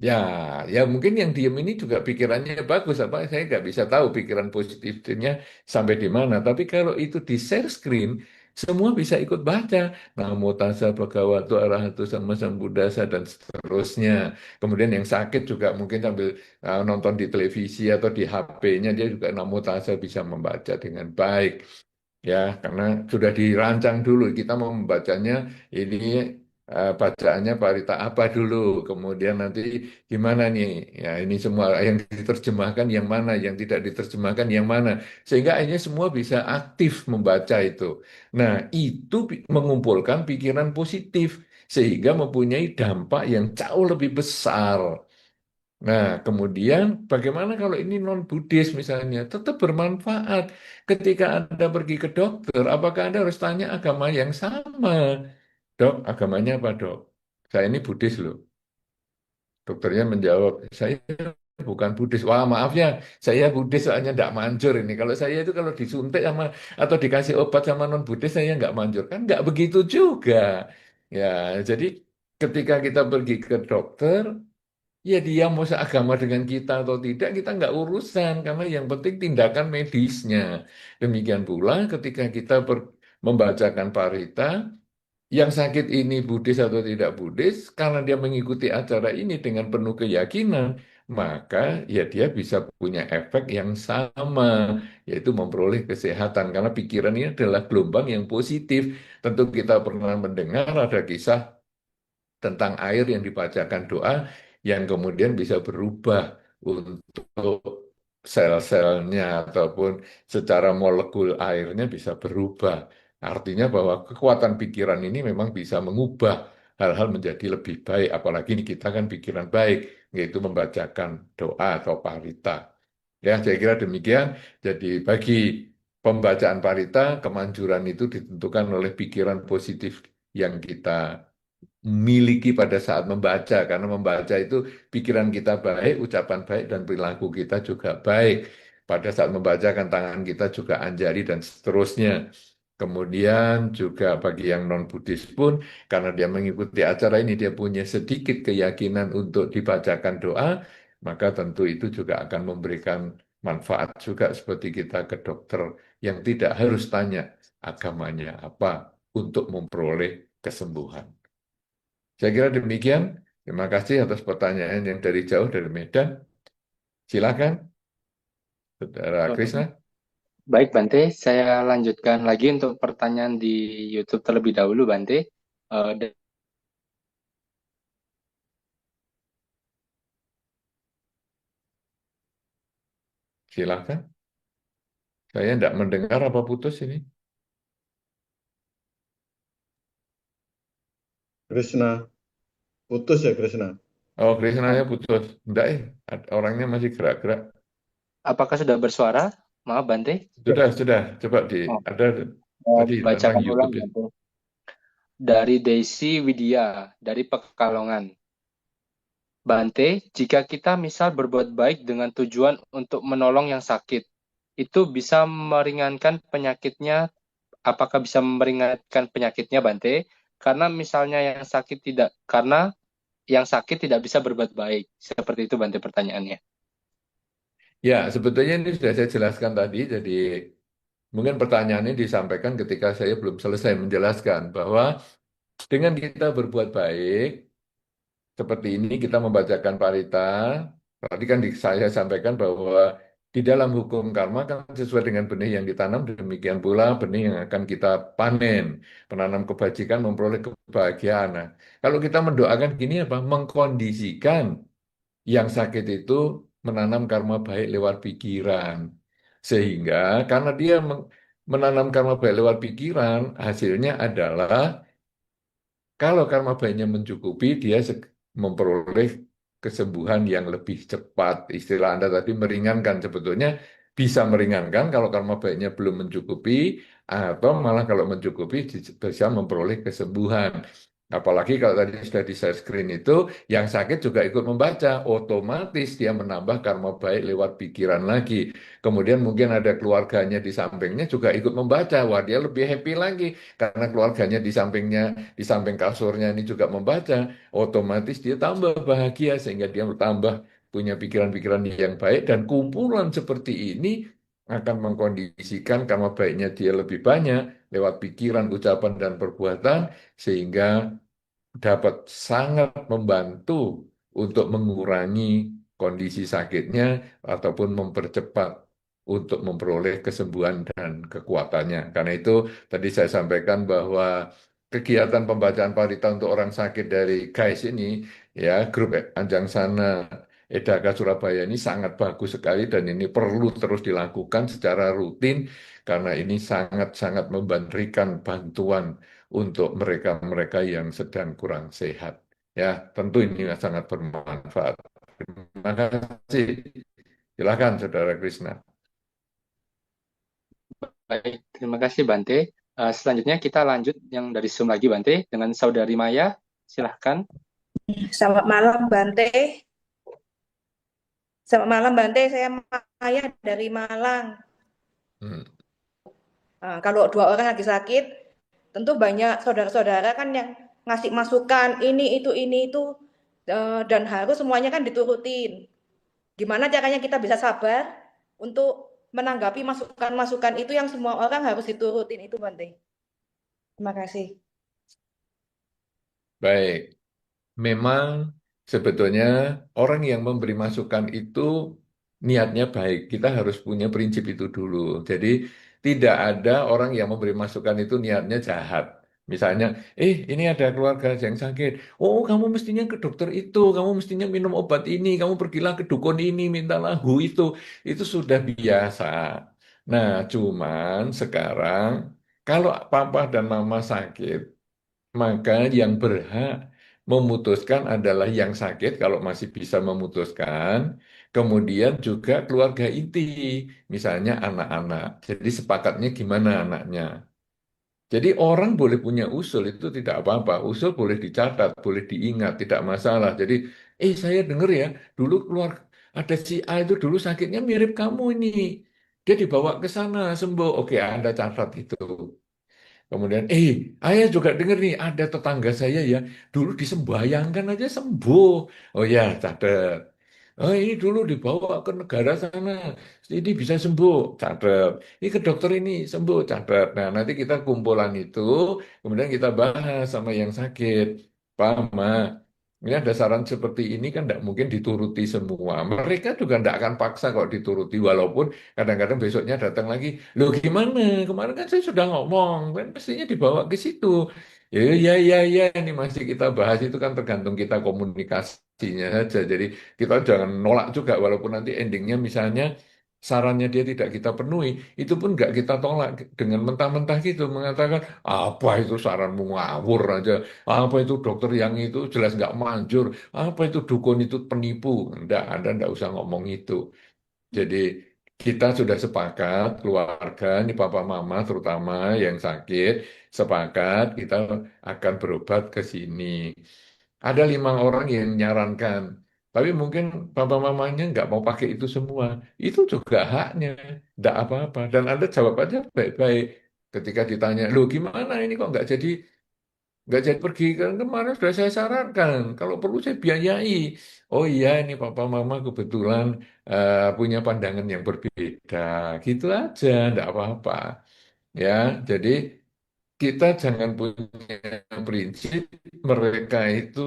Ya, ya mungkin yang diem ini juga pikirannya bagus. Apa saya nggak bisa tahu pikiran positifnya sampai di mana. Tapi kalau itu di share screen, semua bisa ikut baca. Namo tassa bhagavato arahato sama sambuddhassa dan seterusnya. Kemudian yang sakit juga mungkin sambil nonton di televisi atau di HP-nya dia juga namo tassa bisa membaca dengan baik. Ya, karena sudah dirancang dulu kita mau membacanya ini bacaannya parita apa dulu, kemudian nanti gimana nih, ya ini semua yang diterjemahkan yang mana, yang tidak diterjemahkan yang mana, sehingga akhirnya semua bisa aktif membaca itu. Nah, itu mengumpulkan pikiran positif, sehingga mempunyai dampak yang jauh lebih besar. Nah, kemudian bagaimana kalau ini non-Buddhis misalnya? Tetap bermanfaat. Ketika Anda pergi ke dokter, apakah Anda harus tanya agama yang sama? Dok, agamanya apa, Dok? Saya ini Buddhis loh. Dokternya menjawab, saya bukan Buddhis. Wah, maaf ya, saya Buddhis soalnya tidak manjur ini. Kalau saya itu kalau disuntik sama atau dikasih obat sama non-Buddhis, saya nggak manjur. Kan nggak begitu juga. Ya, jadi ketika kita pergi ke dokter, ya dia mau seagama dengan kita atau tidak, kita nggak urusan. Karena yang penting tindakan medisnya. Demikian pula ketika kita membacakan parita, yang sakit ini Buddhis atau tidak Buddhis, karena dia mengikuti acara ini dengan penuh keyakinan, maka ya dia bisa punya efek yang sama, yaitu memperoleh kesehatan. Karena pikiran ini adalah gelombang yang positif. Tentu kita pernah mendengar ada kisah tentang air yang dibacakan doa yang kemudian bisa berubah untuk sel-selnya ataupun secara molekul airnya bisa berubah. Artinya bahwa kekuatan pikiran ini memang bisa mengubah hal-hal menjadi lebih baik. Apalagi ini kita kan pikiran baik, yaitu membacakan doa atau parita. Ya, saya kira demikian. Jadi bagi pembacaan parita, kemanjuran itu ditentukan oleh pikiran positif yang kita miliki pada saat membaca, karena membaca itu pikiran kita baik, ucapan baik, dan perilaku kita juga baik. Pada saat membaca kan tangan kita juga anjari dan seterusnya. Kemudian juga bagi yang non-Buddhis pun, karena dia mengikuti acara ini, dia punya sedikit keyakinan untuk dibacakan doa, maka tentu itu juga akan memberikan manfaat juga seperti kita ke dokter yang tidak harus tanya agamanya apa untuk memperoleh kesembuhan. Saya kira demikian. Terima kasih atas pertanyaan yang dari jauh dari Medan. Silakan, Saudara Eh, Krisna. Baik, Bante. Saya lanjutkan lagi untuk pertanyaan di YouTube terlebih dahulu, Bante. Dan Silakan. Saya tidak mendengar apa putus ini. Krishna, putus ya Krishna. Oh, Krisnanya putus. Tidak, orangnya masih gerak-gerak. apakah sudah bersuara? Maaf, Bante. Sudah. Coba Oh, ada tadi tentang bacakan ulang, YouTube ya. Bante. Dari Desi Widya, dari Pekalongan. Bante, jika kita misal berbuat baik dengan tujuan untuk menolong yang sakit, itu bisa meringankan penyakitnya. Apakah bisa meringankan penyakitnya, Bante? Karena yang sakit tidak bisa berbuat baik. Seperti itu, Bante, pertanyaannya. Ya, sebetulnya ini sudah saya jelaskan tadi. Jadi mungkin pertanyaannya disampaikan ketika saya belum selesai menjelaskan bahwa dengan kita berbuat baik, seperti ini kita membacakan parita. Tadi kan saya sampaikan bahwa di dalam hukum karma kan sesuai dengan benih yang ditanam, demikian pula benih yang akan kita panen. Penanam kebajikan memperoleh kebahagiaan. Nah, kalau kita mendoakan gini apa? Mengkondisikan yang sakit itu menanam karma baik lewat pikiran. Sehingga karena dia menanam karma baik lewat pikiran, hasilnya adalah kalau karma baiknya mencukupi, dia memperoleh kesembuhan yang lebih cepat. Istilah Anda tadi meringankan, sebetulnya bisa meringankan kalau karma baiknya belum mencukupi, atau malah kalau mencukupi bisa memperoleh kesembuhan. Apalagi kalau tadi sudah di share screen itu, yang sakit juga ikut membaca, otomatis dia menambah karma baik lewat pikiran lagi. Kemudian mungkin ada keluarganya di sampingnya juga ikut membaca, wah dia lebih happy lagi karena keluarganya di sampingnya, di samping kasurnya ini juga membaca, otomatis dia tambah bahagia sehingga dia bertambah punya pikiran-pikiran yang baik dan kumpulan seperti ini akan mengkondisikan karma baiknya dia lebih banyak lewat pikiran, ucapan, dan perbuatan sehingga dapat sangat membantu untuk mengurangi kondisi sakitnya ataupun mempercepat untuk memperoleh kesembuhan dan kekuatannya. Karena itu tadi saya sampaikan bahwa kegiatan pembacaan parita untuk orang sakit dari GAIS ini, ya, grup Anjang Sana Edaka Surabaya ini sangat bagus sekali dan ini perlu terus dilakukan secara rutin karena ini sangat-sangat memberikan bantuan untuk mereka-mereka yang sedang kurang sehat. Ya, tentu ini sangat bermanfaat. Terima kasih. Silakan, Saudara Krisna. Baik, terima kasih Bante. Selanjutnya kita lanjut yang dari Zoom lagi Bante dengan Saudari Maya. Silahkan. Selamat malam, Bante. Selamat malam, Bante. Saya Maya dari Malang. Hmm. Nah, kalau dua orang lagi sakit, tentu banyak saudara-saudara kan yang ngasih masukan ini itu, dan harus semuanya kan diturutin. Gimana caranya kita bisa sabar untuk menanggapi masukan-masukan itu yang semua orang harus diturutin itu, Bante. Terima kasih. Baik. Memang sebetulnya orang yang memberi masukan itu niatnya baik. Kita harus punya prinsip itu dulu. Jadi tidak ada orang yang memberi masukan itu niatnya jahat. Misalnya, ini ada keluarga yang sakit. Oh, kamu mestinya ke dokter itu, kamu mestinya minum obat ini, kamu pergilah ke dukun ini, minta lahu itu. Itu sudah biasa. Nah, cuman sekarang kalau papa dan mama sakit, maka yang berhak memutuskan adalah yang sakit kalau masih bisa memutuskan, kemudian juga keluarga inti, misalnya anak-anak. Jadi sepakatnya gimana anaknya. Jadi orang boleh punya usul itu tidak apa-apa. Usul boleh dicatat, boleh diingat, tidak masalah. Jadi, saya dengar ya, dulu keluar ada si A itu dulu sakitnya mirip kamu ini. Dia dibawa ke sana sembuh. Oke, Anda catat itu. Kemudian, ayah juga dengar nih, ada tetangga saya ya, dulu disembayangkan aja sembuh. Oh ya, catat. Oh, ini dulu dibawa ke negara sana, ini bisa sembuh, catat. Ini ke dokter ini sembuh, catat. Nah, nanti kita kumpulan itu, kemudian kita bahas sama yang sakit. Pak, Ma, ini ada saran seperti ini kan tidak mungkin dituruti semua. Mereka juga tidak akan paksa kok dituruti, walaupun kadang-kadang besoknya datang lagi, loh gimana? Kemarin kan saya sudah ngomong, kan mestinya dibawa ke situ. Ya, ya, ya, ya, ini masih kita bahas itu kan tergantung kita komunikasinya saja. Jadi kita jangan nolak juga, walaupun nanti endingnya misalnya sarannya dia tidak kita penuhi, itu pun nggak kita tolak dengan mentah-mentah gitu, mengatakan, apa itu saranmu ngawur aja, apa itu dokter yang itu jelas nggak manjur, apa itu dukun itu penipu. Enggak, Anda nggak usah ngomong itu. Jadi kita sudah sepakat, keluarga, ini papa mama terutama yang sakit, sepakat kita akan berobat ke sini. Ada 5 orang yang menyarankan, tapi mungkin papa mamanya nggak mau pakai itu semua. Itu juga haknya, nggak apa-apa. Dan Anda jawab aja baik-baik. Ketika ditanya, loh gimana ini kok nggak jadi pergi kan kemarin sudah saya sarankan kalau perlu saya biayai. Oh iya ini papa mama kebetulan punya pandangan yang berbeda, gitu aja nggak apa-apa, ya. Jadi kita jangan punya prinsip mereka itu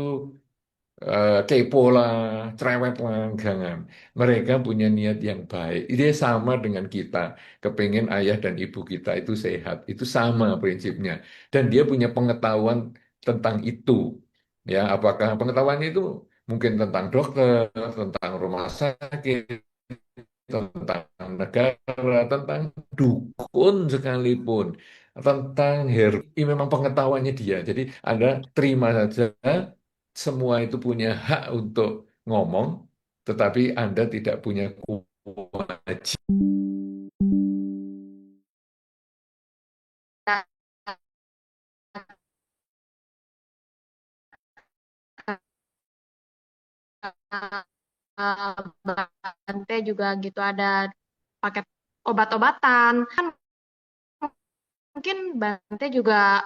kepo lah, cerewet lah, jangan. Mereka punya niat yang baik. Dia sama dengan kita, kepengen ayah dan ibu kita itu sehat. Itu sama prinsipnya. Dan dia punya pengetahuan tentang itu. Ya, apakah pengetahuan itu mungkin tentang dokter, tentang rumah sakit, tentang negara, tentang dukun sekalipun, tentang ini memang pengetahuannya dia. Jadi Anda terima saja, semua itu punya hak untuk ngomong, tetapi Anda tidak punya kewajiban. eh, Bante juga gitu ada paket obat-obatan kan mungkin Bante juga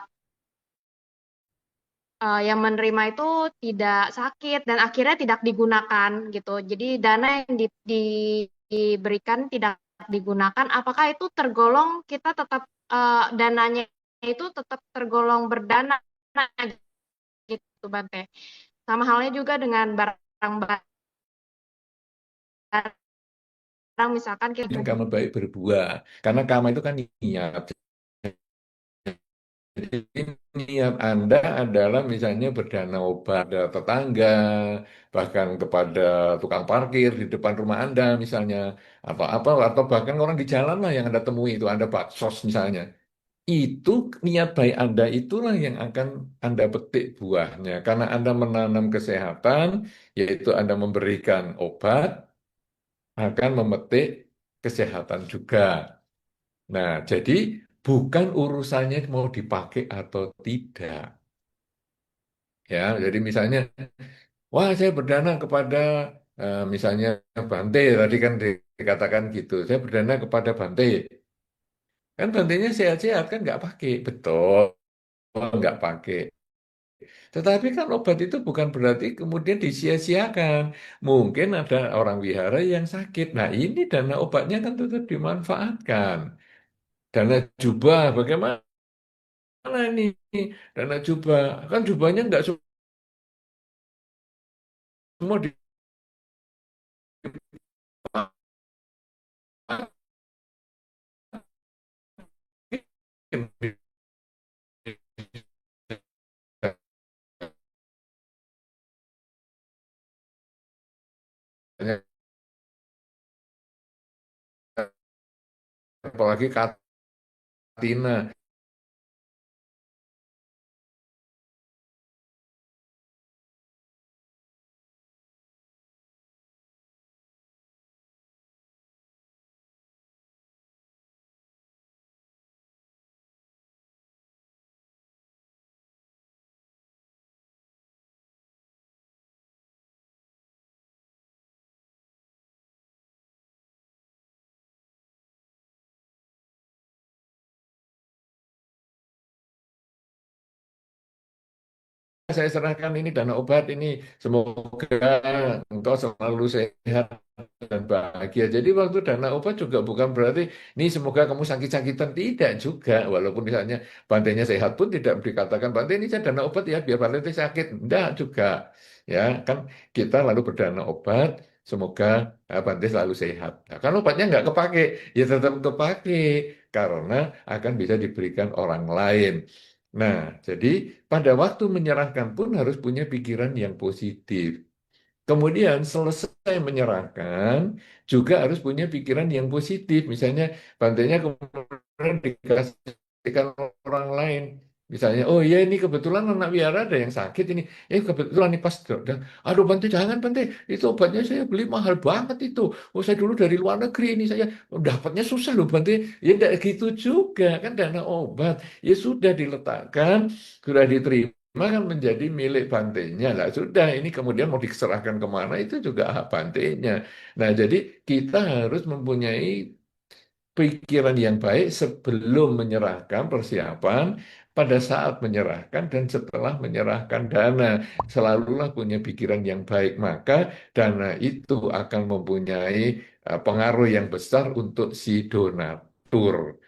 yang menerima itu tidak sakit dan akhirnya tidak digunakan gitu. Jadi dana yang diberikan tidak digunakan, apakah itu tergolong kita tetap dananya itu tetap tergolong berdana gitu Bante. Sama halnya juga dengan barang-barang misalkan kita Karma baik berbuah, karena karma itu kan niat. Jadi niat Anda adalah misalnya berdana obat ke tetangga, bahkan kepada tukang parkir di depan rumah Anda misalnya, atau apa, atau bahkan orang di jalan lah yang Anda temui itu, Anda baksos misalnya. Itu niat baik Anda itulah yang akan Anda petik buahnya. Karena Anda menanam kesehatan, yaitu Anda memberikan obat, akan memetik kesehatan juga. Nah, jadi bukan urusannya mau dipakai atau tidak. Ya, jadi misalnya, wah saya berdana kepada misalnya Bante, tadi kan dikatakan gitu. Saya berdana kepada Bante. Kan Bantenya sehat-sehat kan nggak pakai. Betul, nggak pakai. Tetapi kan obat itu bukan berarti kemudian disia-siakan. Mungkin ada orang wihara yang sakit. Nah ini dana obatnya kan tetap dimanfaatkan. Dana jubah, bagaimana ini? Dana jubah, kan jubahnya nggak semua dipakai. Apalagi Katina. Saya serahkan ini dana obat ini, semoga engkau selalu sehat dan bahagia. Jadi waktu dana obat juga bukan berarti ini semoga kamu sakit-sakitan, tidak juga. Walaupun misalnya Bantenya sehat pun tidak dikatakan Bante ini saya dana obat ya biar Bante sakit, tidak juga. Ya kan kita lalu berdana obat, semoga Bante selalu sehat. Nah, kan obatnya nggak kepake, ya tetap kepake karena akan bisa diberikan orang lain. Nah, jadi pada waktu menyerahkan pun harus punya pikiran yang positif. Kemudian selesai menyerahkan juga harus punya pikiran yang positif. Misalnya bantainya kemudian dikasihkan orang lain. Misalnya, oh iya ini kebetulan anak Wiara ada yang sakit ini. Kebetulan nih pas, aduh Bante jangan Bante, itu obatnya saya beli mahal banget itu. Oh saya dulu dari luar negeri ini saya dapatnya susah loh Bante. Ya tidak gitu juga kan dana obat. Ya sudah diletakkan, sudah diterima kan menjadi milik bantenya lah sudah ini kemudian mau diserahkan kemana itu juga hak bantenya. Nah jadi kita harus mempunyai pikiran yang baik sebelum menyerahkan persiapan pada saat menyerahkan dan setelah menyerahkan dana selalulah punya pikiran yang baik maka dana itu akan mempunyai pengaruh yang besar untuk si donatur.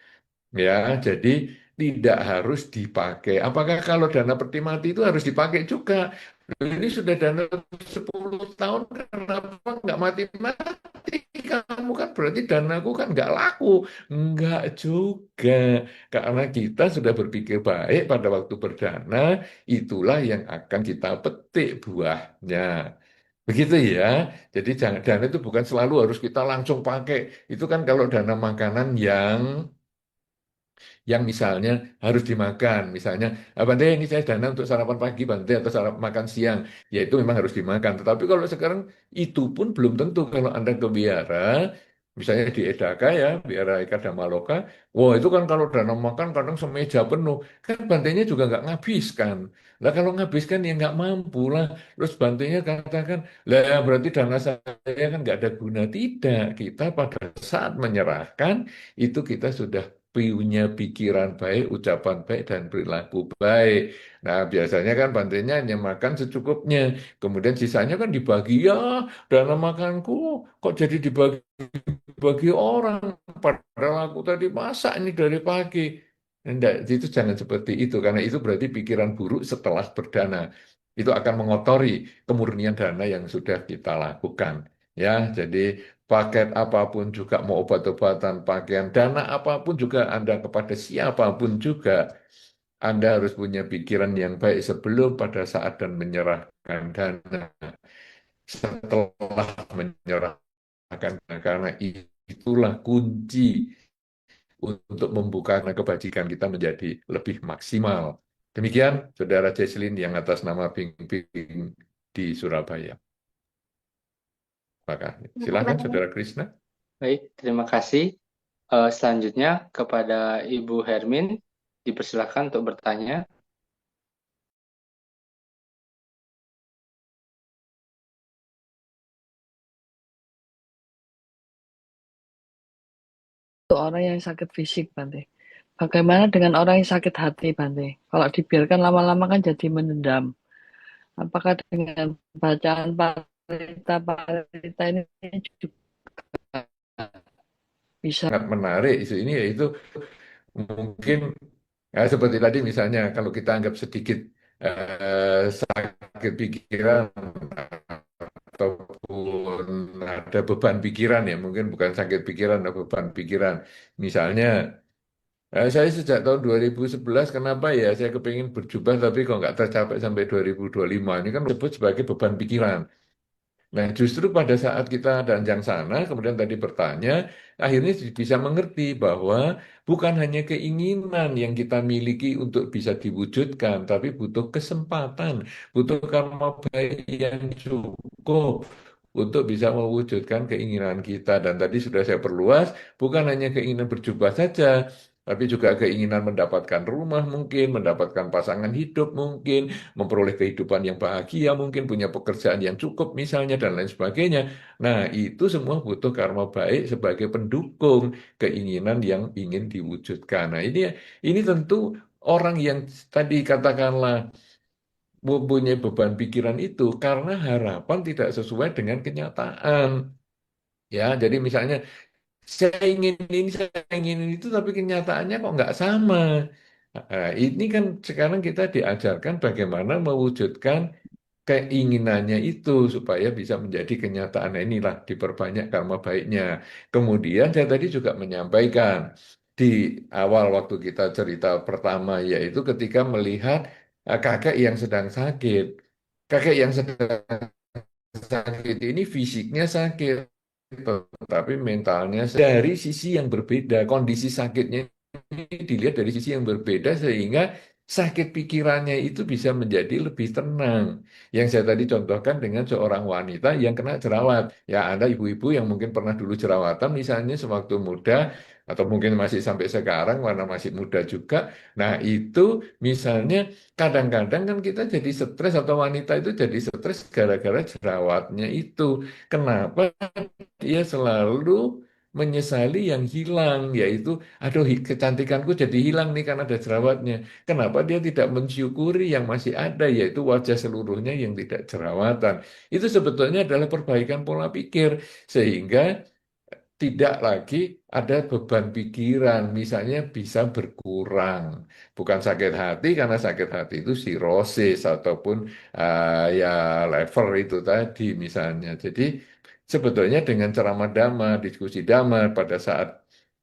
Ya, jadi tidak harus dipakai. Apakah kalau dana peti mati itu harus dipakai juga? Ini sudah dana 10 tahun, kenapa nggak mati-mati? Kamu kan berarti danaku kan nggak laku. Nggak juga. Karena kita sudah berpikir baik pada waktu berdana, itulah yang akan kita petik buahnya. Begitu ya. Jadi jangan dana itu bukan selalu harus kita langsung pakai. Itu kan kalau dana makanan yang misalnya harus dimakan. Misalnya, Bante ini saya dana untuk sarapan pagi, Bante, atau sarapan makan siang. Ya itu memang harus dimakan. Tetapi kalau sekarang itu pun belum tentu. Kalau Anda ke biara, misalnya di Edaka ya, biara Eka Damaloka, wah itu kan kalau dana makan kadang semeja penuh. Kan Bantenya juga nggak nghabiskan. Lah kalau nghabiskan ya nggak mampu lah. Terus Bantenya katakan, lah berarti dana saya kan nggak ada guna. Tidak. Kita pada saat menyerahkan, itu kita sudah punya pikiran baik, ucapan baik, dan perilaku baik. Nah, biasanya kan bantainya hanya makan secukupnya. Kemudian sisanya kan dibagi, ya dana makanku kok jadi dibagi orang. Padahal aku tadi masak ini dari pagi. Enggak, itu jangan seperti itu. Karena itu berarti pikiran buruk setelah berdana. Itu akan mengotori kemurnian dana yang sudah kita lakukan. Ya, jadi paket apapun juga mau obat-obatan, pakaian, dana apapun juga Anda kepada siapapun juga Anda harus punya pikiran yang baik sebelum, pada saat, dan menyerahkan dana. Setelah menyerahkan dana, karena itulah kunci untuk membuka kebajikan kita menjadi lebih maksimal. Demikian, Saudara Jesslyn yang atas nama Ping Ping di Surabaya. Maka silakan Saudara Krishna. Baik, terima kasih. Selanjutnya kepada Ibu Hermin, dipersilakan untuk bertanya. Untuk orang yang sakit fisik, Bante. Bagaimana dengan orang yang sakit hati, Bante? Kalau dibiarkan lama-lama kan jadi mendendam. Apakah dengan bacaan parita ini juga bisa? Sangat menarik isu ini, yaitu mungkin seperti tadi misalnya, kalau kita anggap sedikit sakit pikiran ataupun ada beban pikiran, ya mungkin bukan sakit pikiran, ada beban pikiran. Misalnya, saya sejak tahun 2011, kenapa ya saya kepingin berjubah tapi kok nggak tercapai sampai 2025. Ini kan disebut sebagai beban pikiran. Nah, justru pada saat kita danjang sana, kemudian tadi bertanya, akhirnya bisa mengerti bahwa bukan hanya keinginan yang kita miliki untuk bisa diwujudkan, tapi butuh kesempatan, butuh karma baik yang cukup untuk bisa mewujudkan keinginan kita. Dan tadi sudah saya perluas, bukan hanya keinginan berjubah saja, tapi juga keinginan mendapatkan rumah mungkin, mendapatkan pasangan hidup mungkin, memperoleh kehidupan yang bahagia, mungkin punya pekerjaan yang cukup misalnya, dan lain sebagainya. Nah, itu semua butuh karma baik sebagai pendukung keinginan yang ingin diwujudkan. Nah, ini tentu orang yang tadi katakanlah mempunyai beban pikiran itu karena harapan tidak sesuai dengan kenyataan. Ya, jadi misalnya saya ingin ini, saya ingin itu, tapi kenyataannya kok nggak sama. Nah, ini kan sekarang kita diajarkan bagaimana mewujudkan keinginannya itu supaya bisa menjadi kenyataan. Nah, inilah diperbanyak karma baiknya. Kemudian saya tadi juga menyampaikan di awal waktu kita cerita pertama, yaitu ketika melihat kakek yang sedang sakit. Kakek yang sedang sakit ini fisiknya sakit, tetapi mentalnya dari sisi yang berbeda. Kondisi sakitnya ini dilihat dari sisi yang berbeda sehingga sakit pikirannya itu bisa menjadi lebih tenang. Yang saya tadi contohkan dengan seorang wanita yang kena jerawat. Ya, ada ibu-ibu yang mungkin pernah dulu jerawatan misalnya sewaktu muda, atau mungkin masih sampai sekarang karena masih muda juga. Nah, itu misalnya kadang-kadang kan kita jadi stres, atau wanita itu jadi stres gara-gara jerawatnya itu. Kenapa dia selalu menyesali yang hilang, yaitu, aduh, kecantikanku jadi hilang nih karena ada jerawatnya. Kenapa dia tidak mensyukuri yang masih ada, yaitu wajah seluruhnya yang tidak jerawatan. Itu sebetulnya adalah perbaikan pola pikir, sehingga tidak lagi ada beban pikiran, misalnya bisa berkurang. Bukan sakit hati, karena sakit hati itu sirosis ataupun ya lever itu tadi misalnya. Jadi sebetulnya dengan ceramah dhamma, diskusi dhamma pada saat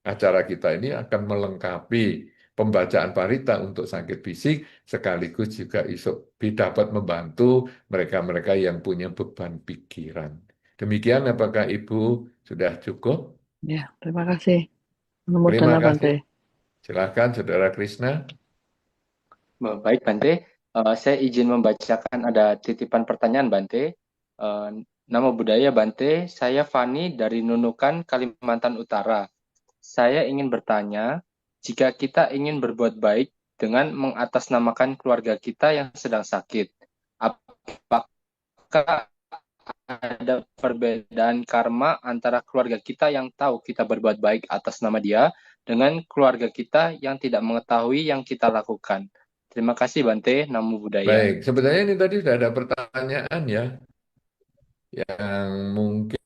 acara kita ini akan melengkapi pembacaan parita untuk sakit fisik, sekaligus juga dapat membantu mereka-mereka yang punya beban pikiran. Demikian, apakah Ibu sudah cukup? Ya, terima kasih. Terima Mudah-mudahan kasih. Bante. Silakan, Saudara Krishna. Baik, Bante. Saya izin membacakan ada titipan pertanyaan, Bante. Nama budaya Bante, saya Fani dari Nunukan, Kalimantan Utara. Saya ingin bertanya, jika kita ingin berbuat baik dengan mengatasnamakan keluarga kita yang sedang sakit, apakah ada perbedaan karma antara keluarga kita yang tahu kita berbuat baik atas nama dia dengan keluarga kita yang tidak mengetahui yang kita lakukan? Terima kasih Bante, Namo Buddhaya. Baik, sebenarnya ini tadi sudah ada pertanyaan ya, yang mungkin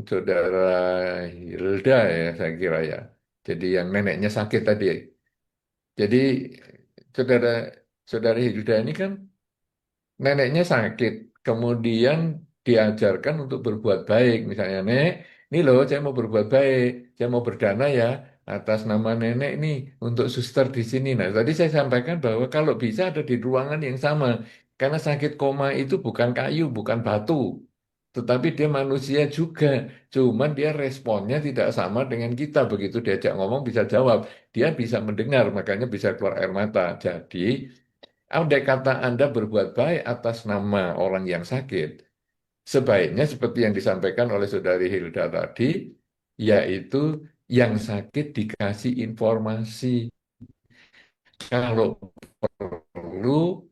Saudara Hilda ya, saya kira ya. Jadi yang neneknya sakit tadi. Jadi saudara saudari Hilda ini kan neneknya sakit, kemudian diajarkan untuk berbuat baik. Misalnya, Nek, ini loh saya mau berbuat baik, saya mau berdana ya atas nama nenek nih untuk suster di sini. Nah, tadi saya sampaikan bahwa kalau bisa ada di ruangan yang sama, karena sakit koma itu bukan kayu, bukan batu, tetapi dia manusia juga. Cuman dia responnya tidak sama dengan kita. Begitu diajak ngomong bisa jawab, dia bisa mendengar, makanya bisa keluar air mata. Jadi, andai kata Anda berbuat baik atas nama orang yang sakit, sebaiknya seperti yang disampaikan oleh Saudari Hilda tadi, yaitu yang sakit dikasih informasi. Kalau perlu,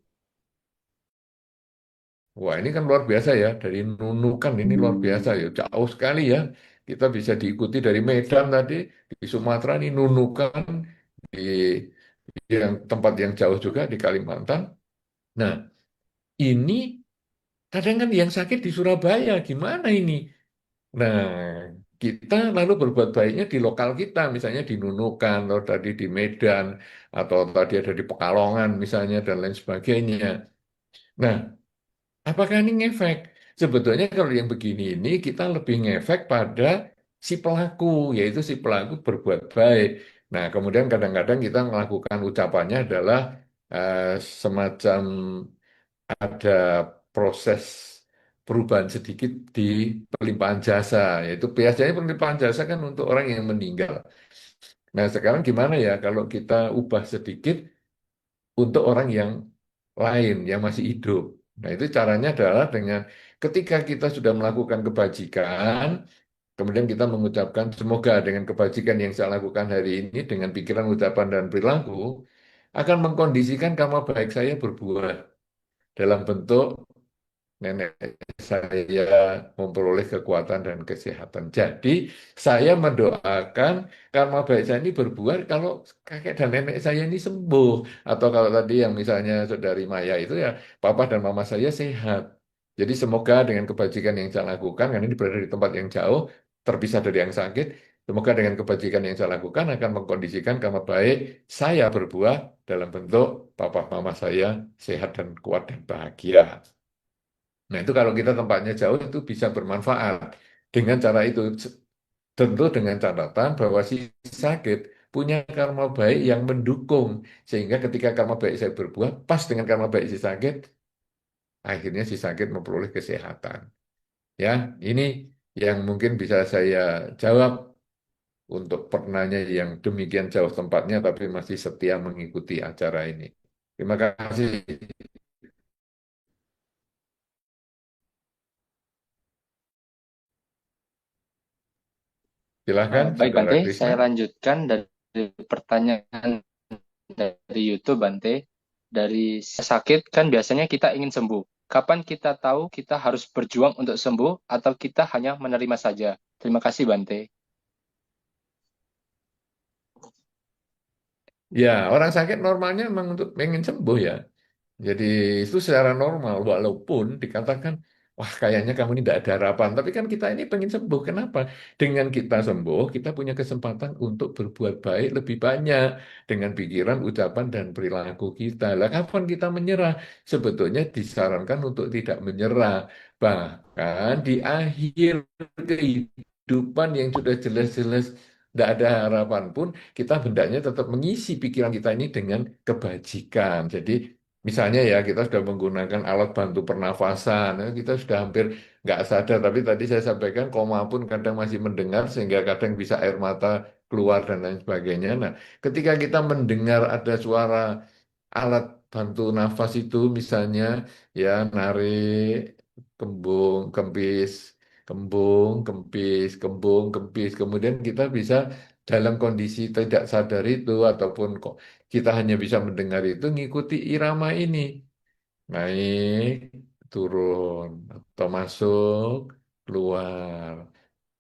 wah ini kan luar biasa ya, dari Nunukan ini luar biasa ya, jauh sekali ya. Kita bisa diikuti dari Medan tadi, di Sumatera ini Nunukan, di yang tempat yang jauh juga di Kalimantan. Nah, ini kadang kan yang sakit di Surabaya, gimana ini? Nah, kita lalu berbuat baiknya di lokal kita, misalnya di Nunukan, atau tadi di Medan, atau tadi ada di Pekalongan misalnya, dan lain sebagainya. Nah, apakah ini ngefek? Sebetulnya kalau yang begini ini, kita lebih ngefek pada si pelaku, yaitu si pelaku berbuat baik. Nah, kemudian kadang-kadang kita melakukan ucapannya adalah semacam ada proses perubahan sedikit di pelimpahan jasa, yaitu biasanya pelimpahan jasa kan untuk orang yang meninggal. Nah, sekarang gimana ya kalau kita ubah sedikit untuk orang yang lain yang masih hidup. Nah, itu caranya adalah dengan ketika kita sudah melakukan kebajikan, kemudian kita mengucapkan semoga dengan kebajikan yang saya lakukan hari ini dengan pikiran, ucapan, dan perilaku akan mengkondisikan karma baik saya berbuah dalam bentuk nenek saya memperoleh kekuatan dan kesehatan. Jadi, saya mendoakan karma baik saya ini berbuah kalau kakek dan nenek saya ini sembuh. Atau kalau tadi yang misalnya Saudari Maya itu ya, papa dan mama saya sehat. Jadi semoga dengan kebajikan yang saya lakukan, karena ini berada di tempat yang jauh, terpisah dari yang sakit, semoga dengan kebajikan yang saya lakukan akan mengkondisikan karma baik saya berbuah dalam bentuk papa mama saya sehat dan kuat dan bahagia. Nah, itu kalau kita tempatnya jauh itu bisa bermanfaat. Dengan cara itu, tentu dengan catatan bahwa si sakit punya karma baik yang mendukung. Sehingga ketika karma baik saya berbuah, pas dengan karma baik si sakit, akhirnya si sakit memperoleh kesehatan. Ya, ini yang mungkin bisa saya jawab untuk penanya yang demikian jauh tempatnya, tapi masih setia mengikuti acara ini. Terima kasih. Silahkan, Baik Saudara Bante, Krishna. saya lanjutkan dari pertanyaan dari YouTube Bante. Dari sakit kan biasanya kita ingin sembuh. Kapan kita tahu kita harus berjuang untuk sembuh atau kita hanya menerima saja? Terima kasih Bante. Ya, orang sakit normalnya memang untuk pengen sembuh ya. Jadi itu secara normal, walaupun dikatakan, wah kayaknya kamu ini tidak ada harapan. Tapi kan kita ini pengen sembuh. Kenapa? Dengan kita sembuh, kita punya kesempatan untuk berbuat baik lebih banyak dengan pikiran, ucapan, dan perilaku kita. Lah, kapan kita menyerah? Sebetulnya disarankan untuk tidak menyerah. Bahkan di akhir kehidupan yang sudah jelas-jelas tidak ada harapan pun, kita hendaknya tetap mengisi pikiran kita ini dengan kebajikan. Jadi misalnya ya kita sudah menggunakan alat bantu pernafasan, ya, kita sudah hampir nggak sadar, tapi tadi saya sampaikan koma pun kadang masih mendengar sehingga kadang bisa air mata keluar dan lain sebagainya. Nah, ketika kita mendengar ada suara alat bantu nafas itu misalnya ya narik, kembung, kempis, kembung, kempis, kembung, kempis, kemudian kita bisa dalam kondisi tidak sadar itu ataupun kok kita hanya bisa mendengar itu ngikuti irama ini. Naik, turun, atau masuk, keluar.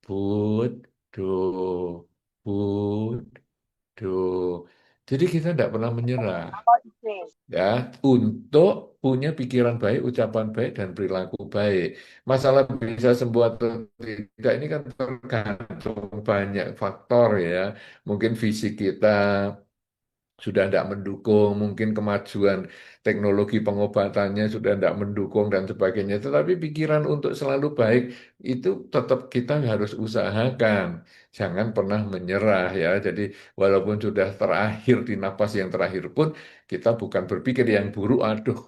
Bud, do, bud, do. Jadi kita tidak pernah menyerah ya untuk punya pikiran baik, ucapan baik, dan perilaku baik. Masalah bisa sembuh atau tidak ini kan tergantung banyak faktor ya. Mungkin fisik kita sudah tidak mendukung, mungkin kemajuan teknologi pengobatannya sudah tidak mendukung dan sebagainya. Tetapi pikiran untuk selalu baik itu tetap kita harus usahakan. Jangan pernah menyerah ya. Jadi walaupun sudah terakhir di napas yang terakhir pun kita bukan berpikir yang buruk, aduh.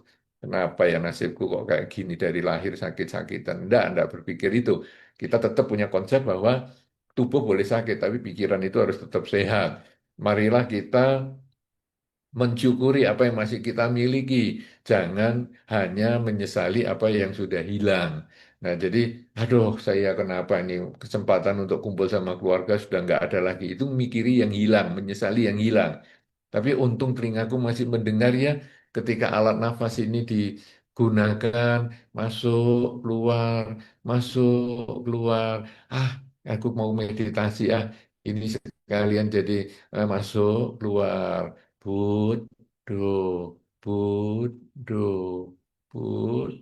Kenapa ya nasibku kok kayak gini dari lahir sakit-sakitan? Enggak berpikir itu. Kita tetap punya konsep bahwa tubuh boleh sakit, tapi pikiran itu harus tetap sehat. Marilah kita mensyukuri apa yang masih kita miliki. Jangan hanya menyesali apa yang sudah hilang. Nah, jadi, aduh, saya kenapa ini kesempatan untuk kumpul sama keluarga sudah nggak ada lagi. Itu mikiri yang hilang, menyesali yang hilang. Tapi untung telingaku masih mendengar ya ketika alat nafas ini digunakan, masuk, keluar. Ah, aku mau meditasi ah. Ini sekalian jadi masuk, keluar. Bud, do, bud, do, bud,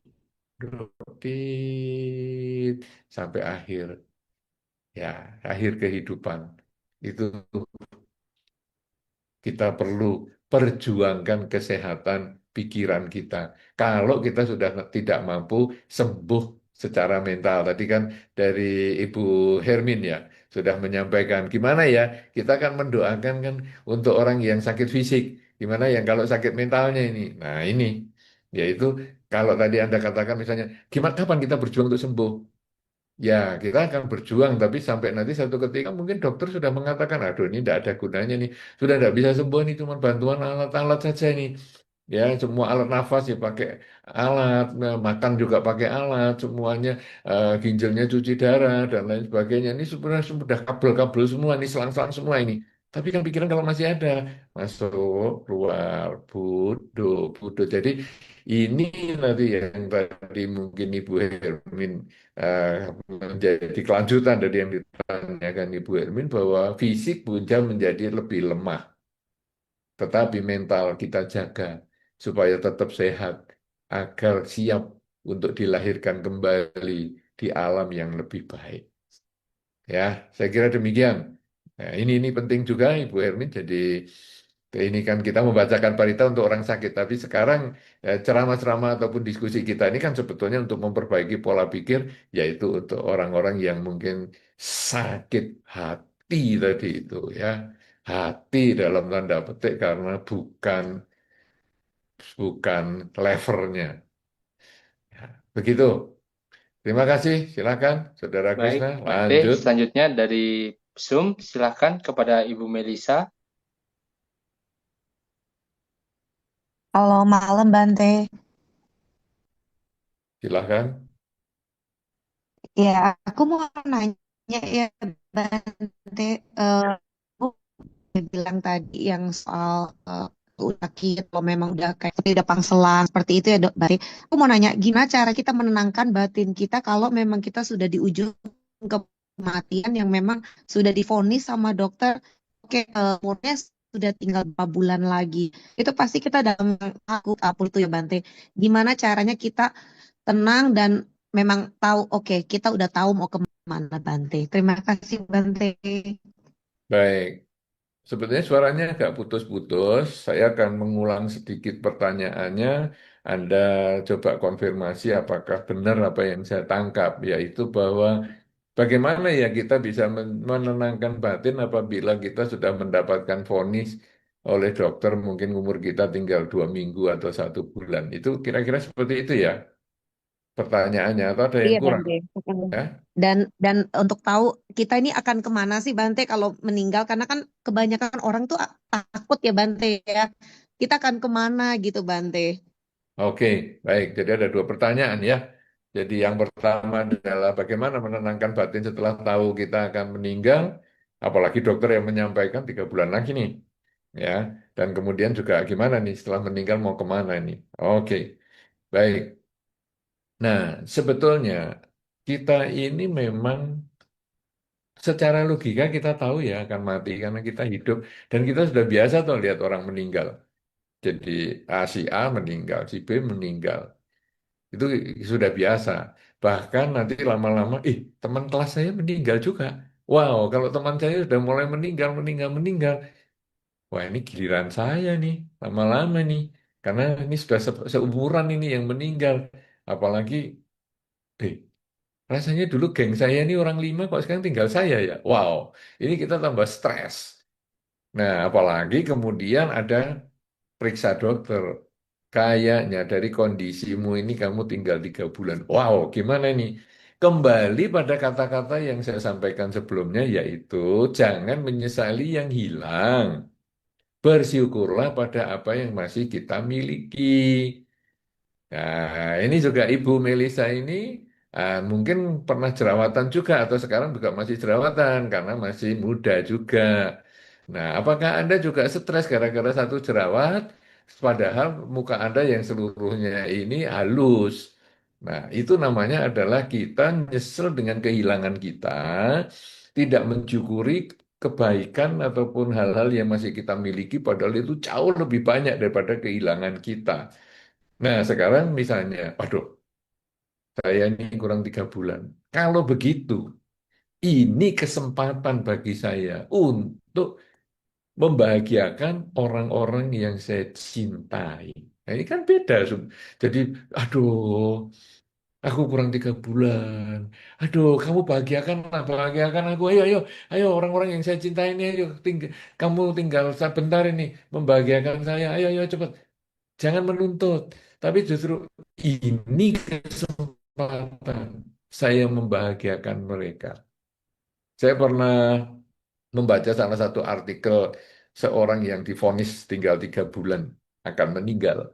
do, tit, sampai akhir, ya, akhir kehidupan. Itu kita perlu perjuangkan kesehatan pikiran kita. Kalau kita sudah tidak mampu sembuh secara mental, tadi kan dari Ibu Hermin ya sudah menyampaikan gimana ya kita kan mendoakan kan untuk orang yang sakit fisik, gimana yang kalau sakit mentalnya ini. Nah ini yaitu kalau tadi Anda katakan misalnya gimana kapan kita berjuang untuk sembuh? Ya, kita akan berjuang, tapi sampai nanti satu ketika mungkin dokter sudah mengatakan, aduh ini tidak ada gunanya nih, sudah tidak bisa sembuh nih, cuma bantuan alat-alat saja nih. Ya, semua alat nafas ya pakai alat, makan juga pakai alat, semuanya ginjalnya cuci darah dan lain sebagainya. Ini sebenarnya sudah kabel-kabel semua, ini selang-selang semua ini. Tapi kan pikiran kalau masih ada, masuk, keluar, budo, budo. Jadi ini nanti yang tadi mungkin Ibu Hermin eh, menjadi kelanjutan dari yang ditanyakan Ibu Hermin bahwa fisik punca menjadi lebih lemah, tetapi mental kita jaga supaya tetap sehat agar siap untuk dilahirkan kembali di alam yang lebih baik. Ya, saya kira demikian. Nah, ini penting juga Ibu Hermin. Jadi ini kan kita membacakan parita untuk orang sakit, tapi sekarang ceramah-ceramah ataupun diskusi kita ini kan sebetulnya untuk memperbaiki pola pikir, yaitu untuk orang-orang yang mungkin sakit hati tadi itu ya, hati dalam tanda petik karena bukan bukan levernya. Ya, begitu. Terima kasih. Silakan, Saudara Baik, Krishna, Bante. lanjut. Selanjutnya dari Zoom, silakan kepada Ibu Melisa. Halo, malam Bante. Silakan. Ya, aku mau nanya ya Bante. Aku udah bilang tadi yang soal udah sakit, kalau memang udah kayak udah pangselan seperti itu ya dok. Bante. Aku mau nanya, gimana cara kita menenangkan batin kita kalau memang kita sudah di ujung kematian yang memang sudah divonis sama dokter, oke, umurnya sudah tinggal beberapa bulan lagi. Itu pasti kita dalam aku itu ya Bante. Gimana caranya kita tenang dan memang tahu, oke, kita udah tahu mau kemana Bante. Terima kasih Bante. Baik. Sebetulnya suaranya agak putus-putus. Saya akan mengulang sedikit pertanyaannya. Anda coba konfirmasi apakah benar apa yang saya tangkap, yaitu bahwa bagaimana ya kita bisa menenangkan batin apabila kita sudah mendapatkan vonis oleh dokter, mungkin umur kita tinggal 2 minggu atau 1 bulan. Itu kira-kira seperti itu ya pertanyaannya, atau ada yang Iya kurang? Bante. Ya? Dan untuk tahu kita ini akan kemana sih Bante kalau meninggal, karena kan kebanyakan orang tuh takut ya Bante ya. Kita akan kemana gitu Bante. Oke, baik. Jadi ada 2 pertanyaan ya. Jadi yang pertama adalah bagaimana menenangkan batin setelah tahu kita akan meninggal, apalagi dokter yang menyampaikan 3 bulan lagi nih, ya. Dan kemudian juga gimana nih setelah meninggal mau kemana ini? Oke, baik. Nah, sebetulnya kita ini memang secara logika kita tahu ya akan mati karena kita hidup dan kita sudah biasa tuh lihat orang meninggal. Jadi si A meninggal, si B meninggal. Itu sudah biasa. Bahkan nanti lama-lama, teman kelas saya meninggal juga. Wow, kalau teman saya sudah mulai meninggal, meninggal, meninggal. wah ini giliran saya nih, lama-lama nih. Karena ini sudah seumuran ini yang meninggal. Apalagi, eh, rasanya dulu geng saya ini orang 5, kok sekarang tinggal saya ya. Wow, ini kita tambah stres. Nah, apalagi kemudian ada periksa dokter. Kayaknya dari kondisimu ini kamu tinggal 3 bulan. Wow, gimana ini? Kembali pada kata-kata yang saya sampaikan sebelumnya, yaitu jangan menyesali yang hilang. Bersyukurlah pada apa yang masih kita miliki. Nah, ini juga Ibu Melisa ini mungkin pernah jerawatan juga atau sekarang juga masih jerawatan karena masih muda juga. Nah, apakah Anda juga stres gara-gara satu jerawat, padahal muka Anda yang seluruhnya ini halus? Nah, itu namanya adalah kita nyesel dengan kehilangan kita, tidak mensyukuri kebaikan ataupun hal-hal yang masih kita miliki, padahal itu jauh lebih banyak daripada kehilangan kita. Nah, sekarang misalnya, aduh, saya ini kurang 3 bulan. Kalau begitu, ini kesempatan bagi saya untuk membahagiakan orang-orang yang saya cintai. Nah, ini kan beda. Jadi, aduh, aku kurang 3 bulan. Aduh, kamu bahagiakan aku. Ayo, ayo, ayo, orang-orang yang saya cintai ini, ayo, kamu tinggal sebentar ini membahagiakan saya. Ayo, ayo, cepat. Jangan menuntut, tapi justru ini kesempatan saya membahagiakan mereka. Saya pernah membaca salah satu artikel seorang yang divonis tinggal 3 bulan akan meninggal.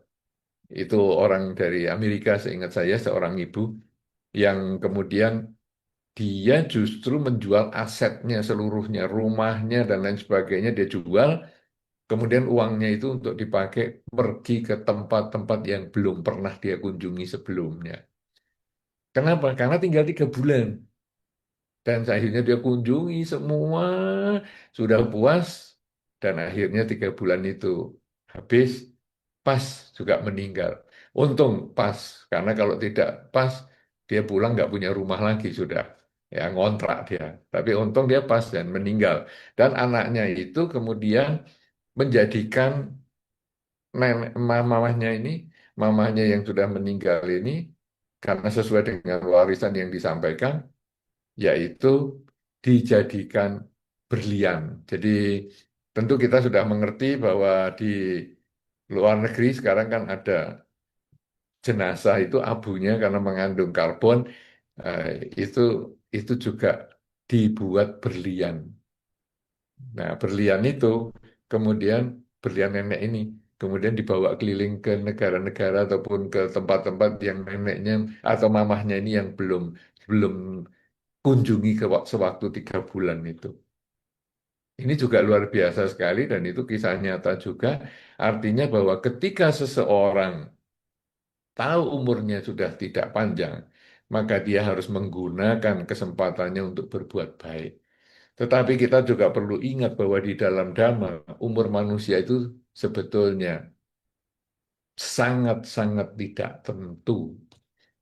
Itu orang dari Amerika, seingat saya, seorang ibu yang kemudian dia justru menjual asetnya seluruhnya, rumahnya dan lain sebagainya dia jual. Kemudian uangnya itu untuk dipakai pergi ke tempat-tempat yang belum pernah dia kunjungi sebelumnya. Kenapa? Karena tinggal 3 bulan. Dan akhirnya dia kunjungi semua, sudah puas, dan akhirnya 3 bulan itu habis, pas juga meninggal. Untung pas, karena kalau tidak pas, dia pulang nggak punya rumah lagi sudah. Ya ngontrak dia. Tapi untung dia pas dan meninggal. Dan anaknya itu kemudian menjadikan mamahnya ini, mamahnya yang sudah meninggal ini, karena sesuai dengan warisan yang disampaikan, yaitu dijadikan berlian. Jadi tentu kita sudah mengerti bahwa di luar negeri sekarang kan ada jenazah itu abunya karena mengandung karbon, eh, itu itu juga dibuat berlian. Nah, berlian itu kemudian berlian nenek ini kemudian dibawa keliling ke negara-negara ataupun ke tempat-tempat yang neneknya atau mamahnya ini yang belum belum kunjungi ke sewaktu 3 bulan itu. Ini juga luar biasa sekali dan itu kisah nyata juga. Artinya bahwa ketika seseorang tahu umurnya sudah tidak panjang, maka dia harus menggunakan kesempatannya untuk berbuat baik. Tetapi kita juga perlu ingat bahwa di dalam Dhamma, umur manusia itu sebetulnya sangat-sangat tidak tentu.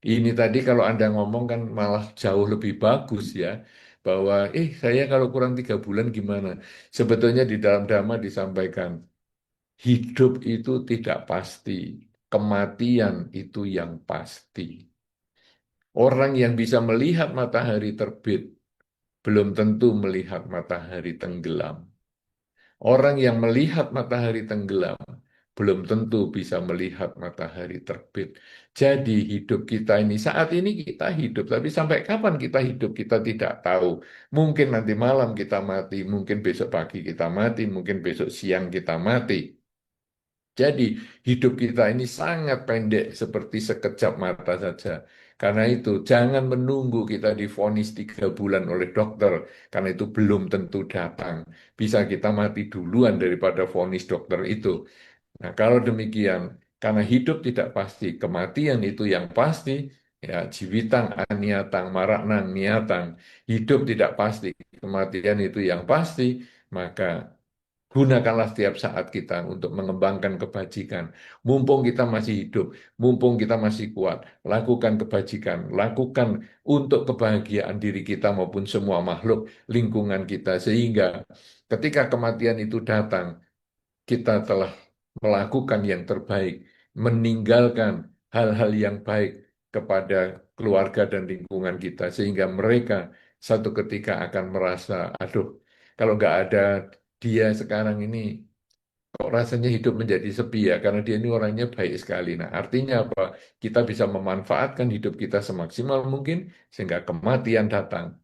Ini tadi kalau Anda ngomong kan malah jauh lebih bagus ya, bahwa saya kalau kurang 3 bulan gimana? Sebetulnya di dalam Dhamma disampaikan, hidup itu tidak pasti, kematian itu yang pasti. Orang yang bisa melihat matahari terbit, belum tentu melihat matahari tenggelam. Orang yang melihat matahari tenggelam belum tentu bisa melihat matahari terbit. Jadi hidup kita ini, saat ini kita hidup, tapi sampai kapan kita hidup kita tidak tahu. Mungkin nanti malam kita mati, mungkin besok pagi kita mati, mungkin besok siang kita mati. Jadi hidup kita ini sangat pendek seperti sekejap mata saja. Karena itu jangan menunggu kita divonis 3 bulan oleh dokter. Karena itu belum tentu datang. Bisa kita mati duluan daripada vonis dokter itu. Nah kalau demikian, karena hidup tidak pasti, kematian itu yang pasti, ya jiwitang aniatang maraknang niatang. Hidup tidak pasti, kematian itu yang pasti, maka gunakanlah setiap saat kita untuk mengembangkan kebajikan. Mumpung kita masih hidup, mumpung kita masih kuat, lakukan kebajikan, lakukan untuk kebahagiaan diri kita maupun semua makhluk lingkungan kita. Sehingga ketika kematian itu datang, kita telah melakukan yang terbaik, meninggalkan hal-hal yang baik kepada keluarga dan lingkungan kita, sehingga mereka satu ketika akan merasa, aduh, kalau nggak ada dia sekarang ini, kok rasanya hidup menjadi sepi ya, karena dia ini orangnya baik sekali. Nah, artinya apa? Kita bisa memanfaatkan hidup kita semaksimal mungkin, sehingga kematian datang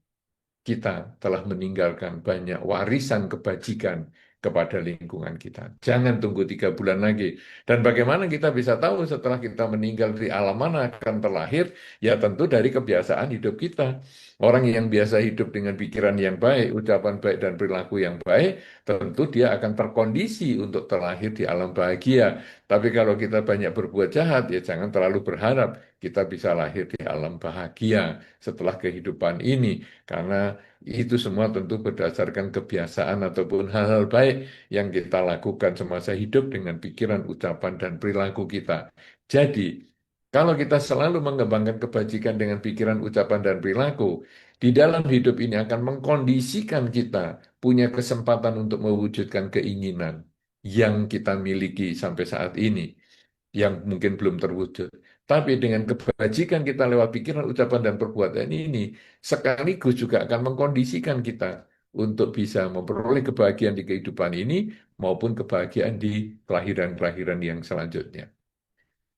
kita telah meninggalkan banyak warisan kebajikan kepada lingkungan kita. Jangan tunggu 3 bulan lagi. Dan bagaimana kita bisa tahu setelah kita meninggal di alam mana akan terlahir? Ya tentu dari kebiasaan hidup kita. Orang yang biasa hidup dengan pikiran yang baik, ucapan baik, dan perilaku yang baik, tentu dia akan terkondisi untuk terlahir di alam bahagia. Tapi kalau kita banyak berbuat jahat, ya jangan terlalu berharap kita bisa lahir di alam bahagia setelah kehidupan ini. Karena itu semua tentu berdasarkan kebiasaan ataupun hal-hal baik yang kita lakukan semasa hidup dengan pikiran, ucapan, dan perilaku kita. Jadi, kalau kita selalu mengembangkan kebajikan dengan pikiran, ucapan, dan perilaku, di dalam hidup ini akan mengkondisikan kita punya kesempatan untuk mewujudkan keinginan yang kita miliki sampai saat ini, yang mungkin belum terwujud. Tapi dengan kebajikan kita lewat pikiran, ucapan, dan perbuatan ini, sekaligus juga akan mengkondisikan kita untuk bisa memperoleh kebahagiaan di kehidupan ini maupun kebahagiaan di kelahiran-kelahiran yang selanjutnya.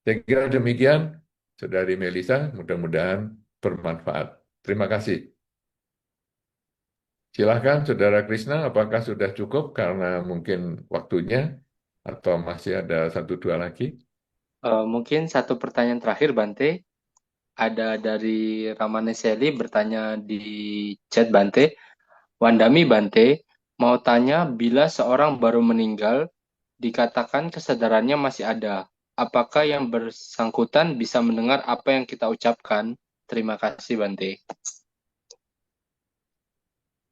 Saya kira demikian, Saudari Melisa, mudah-mudahan bermanfaat. Terima kasih. Silahkan, Saudara Krishna, apakah sudah cukup karena mungkin waktunya atau masih ada 1-2 lagi? Mungkin satu pertanyaan terakhir, Bante. Ada dari Ramane Seli bertanya di chat, Bante. Wandami Bante, mau tanya, bila seorang baru meninggal, dikatakan kesadarannya masih ada. Apakah yang bersangkutan bisa mendengar apa yang kita ucapkan? Terima kasih, Bante.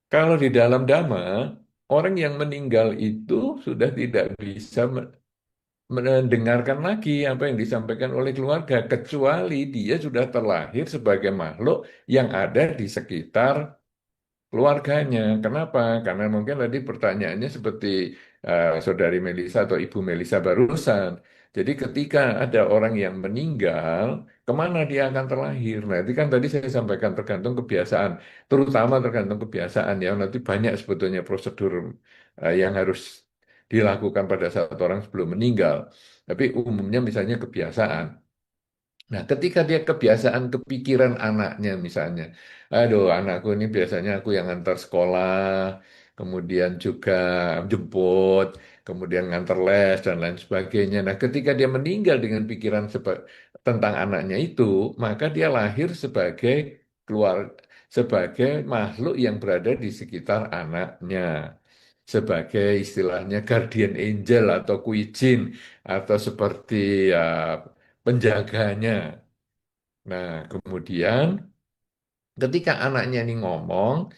Kalau di dalam Dhamma, orang yang meninggal itu sudah tidak bisa mendengarkan lagi apa yang disampaikan oleh keluarga, kecuali dia sudah terlahir sebagai makhluk yang ada di sekitar keluarganya. Kenapa? Karena mungkin tadi pertanyaannya seperti Saudari Melisa atau Ibu Melisa barusan. Jadi ketika ada orang yang meninggal, kemana dia akan terlahir? Nah, itu kan tadi saya sampaikan tergantung kebiasaan, terutama tergantung kebiasaan ya. Nanti banyak sebetulnya prosedur yang harus dilakukan pada saat orang sebelum meninggal. Tapi umumnya misalnya kebiasaan. Nah, ketika dia kebiasaan kepikiran anaknya misalnya, aduh anakku ini biasanya aku yang antar sekolah, kemudian juga jemput, kemudian ngantar les dan lain sebagainya. Nah, ketika dia meninggal dengan pikiran tentang anaknya itu, maka dia lahir sebagai keluar sebagai makhluk yang berada di sekitar anaknya, sebagai istilahnya guardian angel atau kuicin atau seperti ya, penjaganya. Nah, kemudian ketika anaknya ini ngomong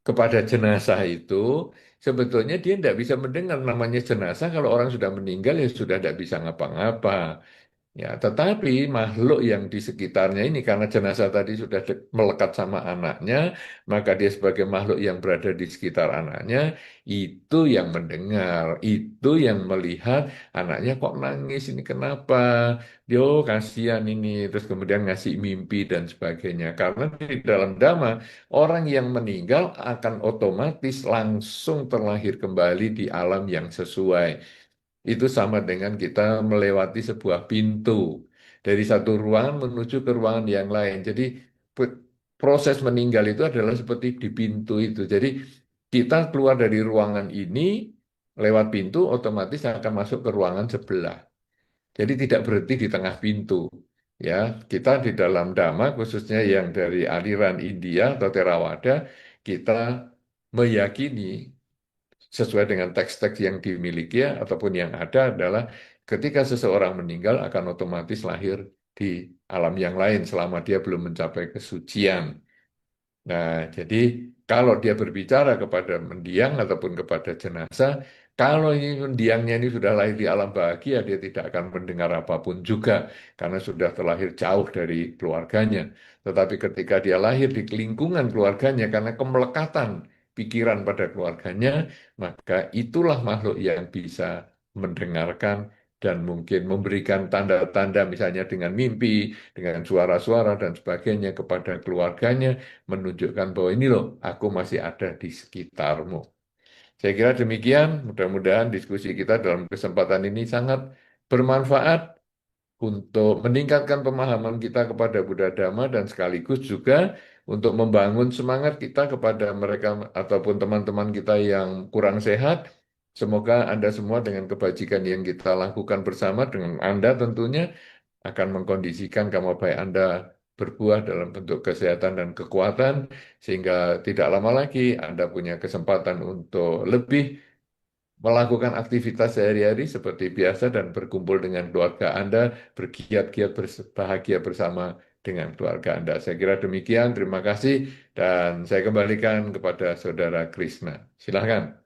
kepada jenazah itu, sebetulnya dia tidak bisa mendengar namanya jenazah kalau orang sudah meninggal ya sudah tidak bisa ngapa-ngapa. Ya, tetapi makhluk yang di sekitarnya ini karena jenazah tadi sudah melekat sama anaknya, maka dia sebagai makhluk yang berada di sekitar anaknya, itu yang mendengar, itu yang melihat anaknya kok nangis ini kenapa? Yo, kasihan ini, terus kemudian ngasih mimpi dan sebagainya. Karena di dalam Dhamma, orang yang meninggal akan otomatis langsung terlahir kembali di alam yang sesuai. Itu sama dengan kita melewati sebuah pintu dari satu ruangan menuju ke ruangan yang lain. Jadi proses meninggal itu adalah seperti di pintu itu. Jadi kita keluar dari ruangan ini lewat pintu otomatis akan masuk ke ruangan sebelah. Jadi tidak berhenti di tengah pintu. Ya, kita di dalam Dhamma khususnya yang dari aliran India atau Theravada, kita meyakini sesuai dengan teks-teks yang dimiliki ya, ataupun yang ada adalah ketika seseorang meninggal akan otomatis lahir di alam yang lain selama dia belum mencapai kesucian. Nah, jadi kalau dia berbicara kepada mendiang ataupun kepada jenazah, kalau ini mendiangnya ini sudah lahir di alam bahagia, dia tidak akan mendengar apapun juga karena sudah terlahir jauh dari keluarganya. Tetapi ketika dia lahir di lingkungan keluarganya karena kemelekatan pikiran pada keluarganya, maka itulah makhluk yang bisa mendengarkan dan mungkin memberikan tanda-tanda misalnya dengan mimpi, dengan suara-suara dan sebagainya kepada keluarganya, menunjukkan bahwa ini loh, aku masih ada di sekitarmu. Saya kira demikian, mudah-mudahan diskusi kita dalam kesempatan ini sangat bermanfaat untuk meningkatkan pemahaman kita kepada Buddha Dhamma dan sekaligus juga untuk membangun semangat kita kepada mereka ataupun teman-teman kita yang kurang sehat. Semoga Anda semua dengan kebajikan yang kita lakukan bersama dengan Anda tentunya akan mengkondisikan kamu baik Anda berbuah dalam bentuk kesehatan dan kekuatan sehingga tidak lama lagi Anda punya kesempatan untuk lebih melakukan aktivitas sehari-hari seperti biasa dan berkumpul dengan keluarga Anda, bergiat-giat bahagia bersama dengan keluarga Anda. Saya kira demikian, terima kasih, dan saya kembalikan kepada Saudara Krishna. Silahkan.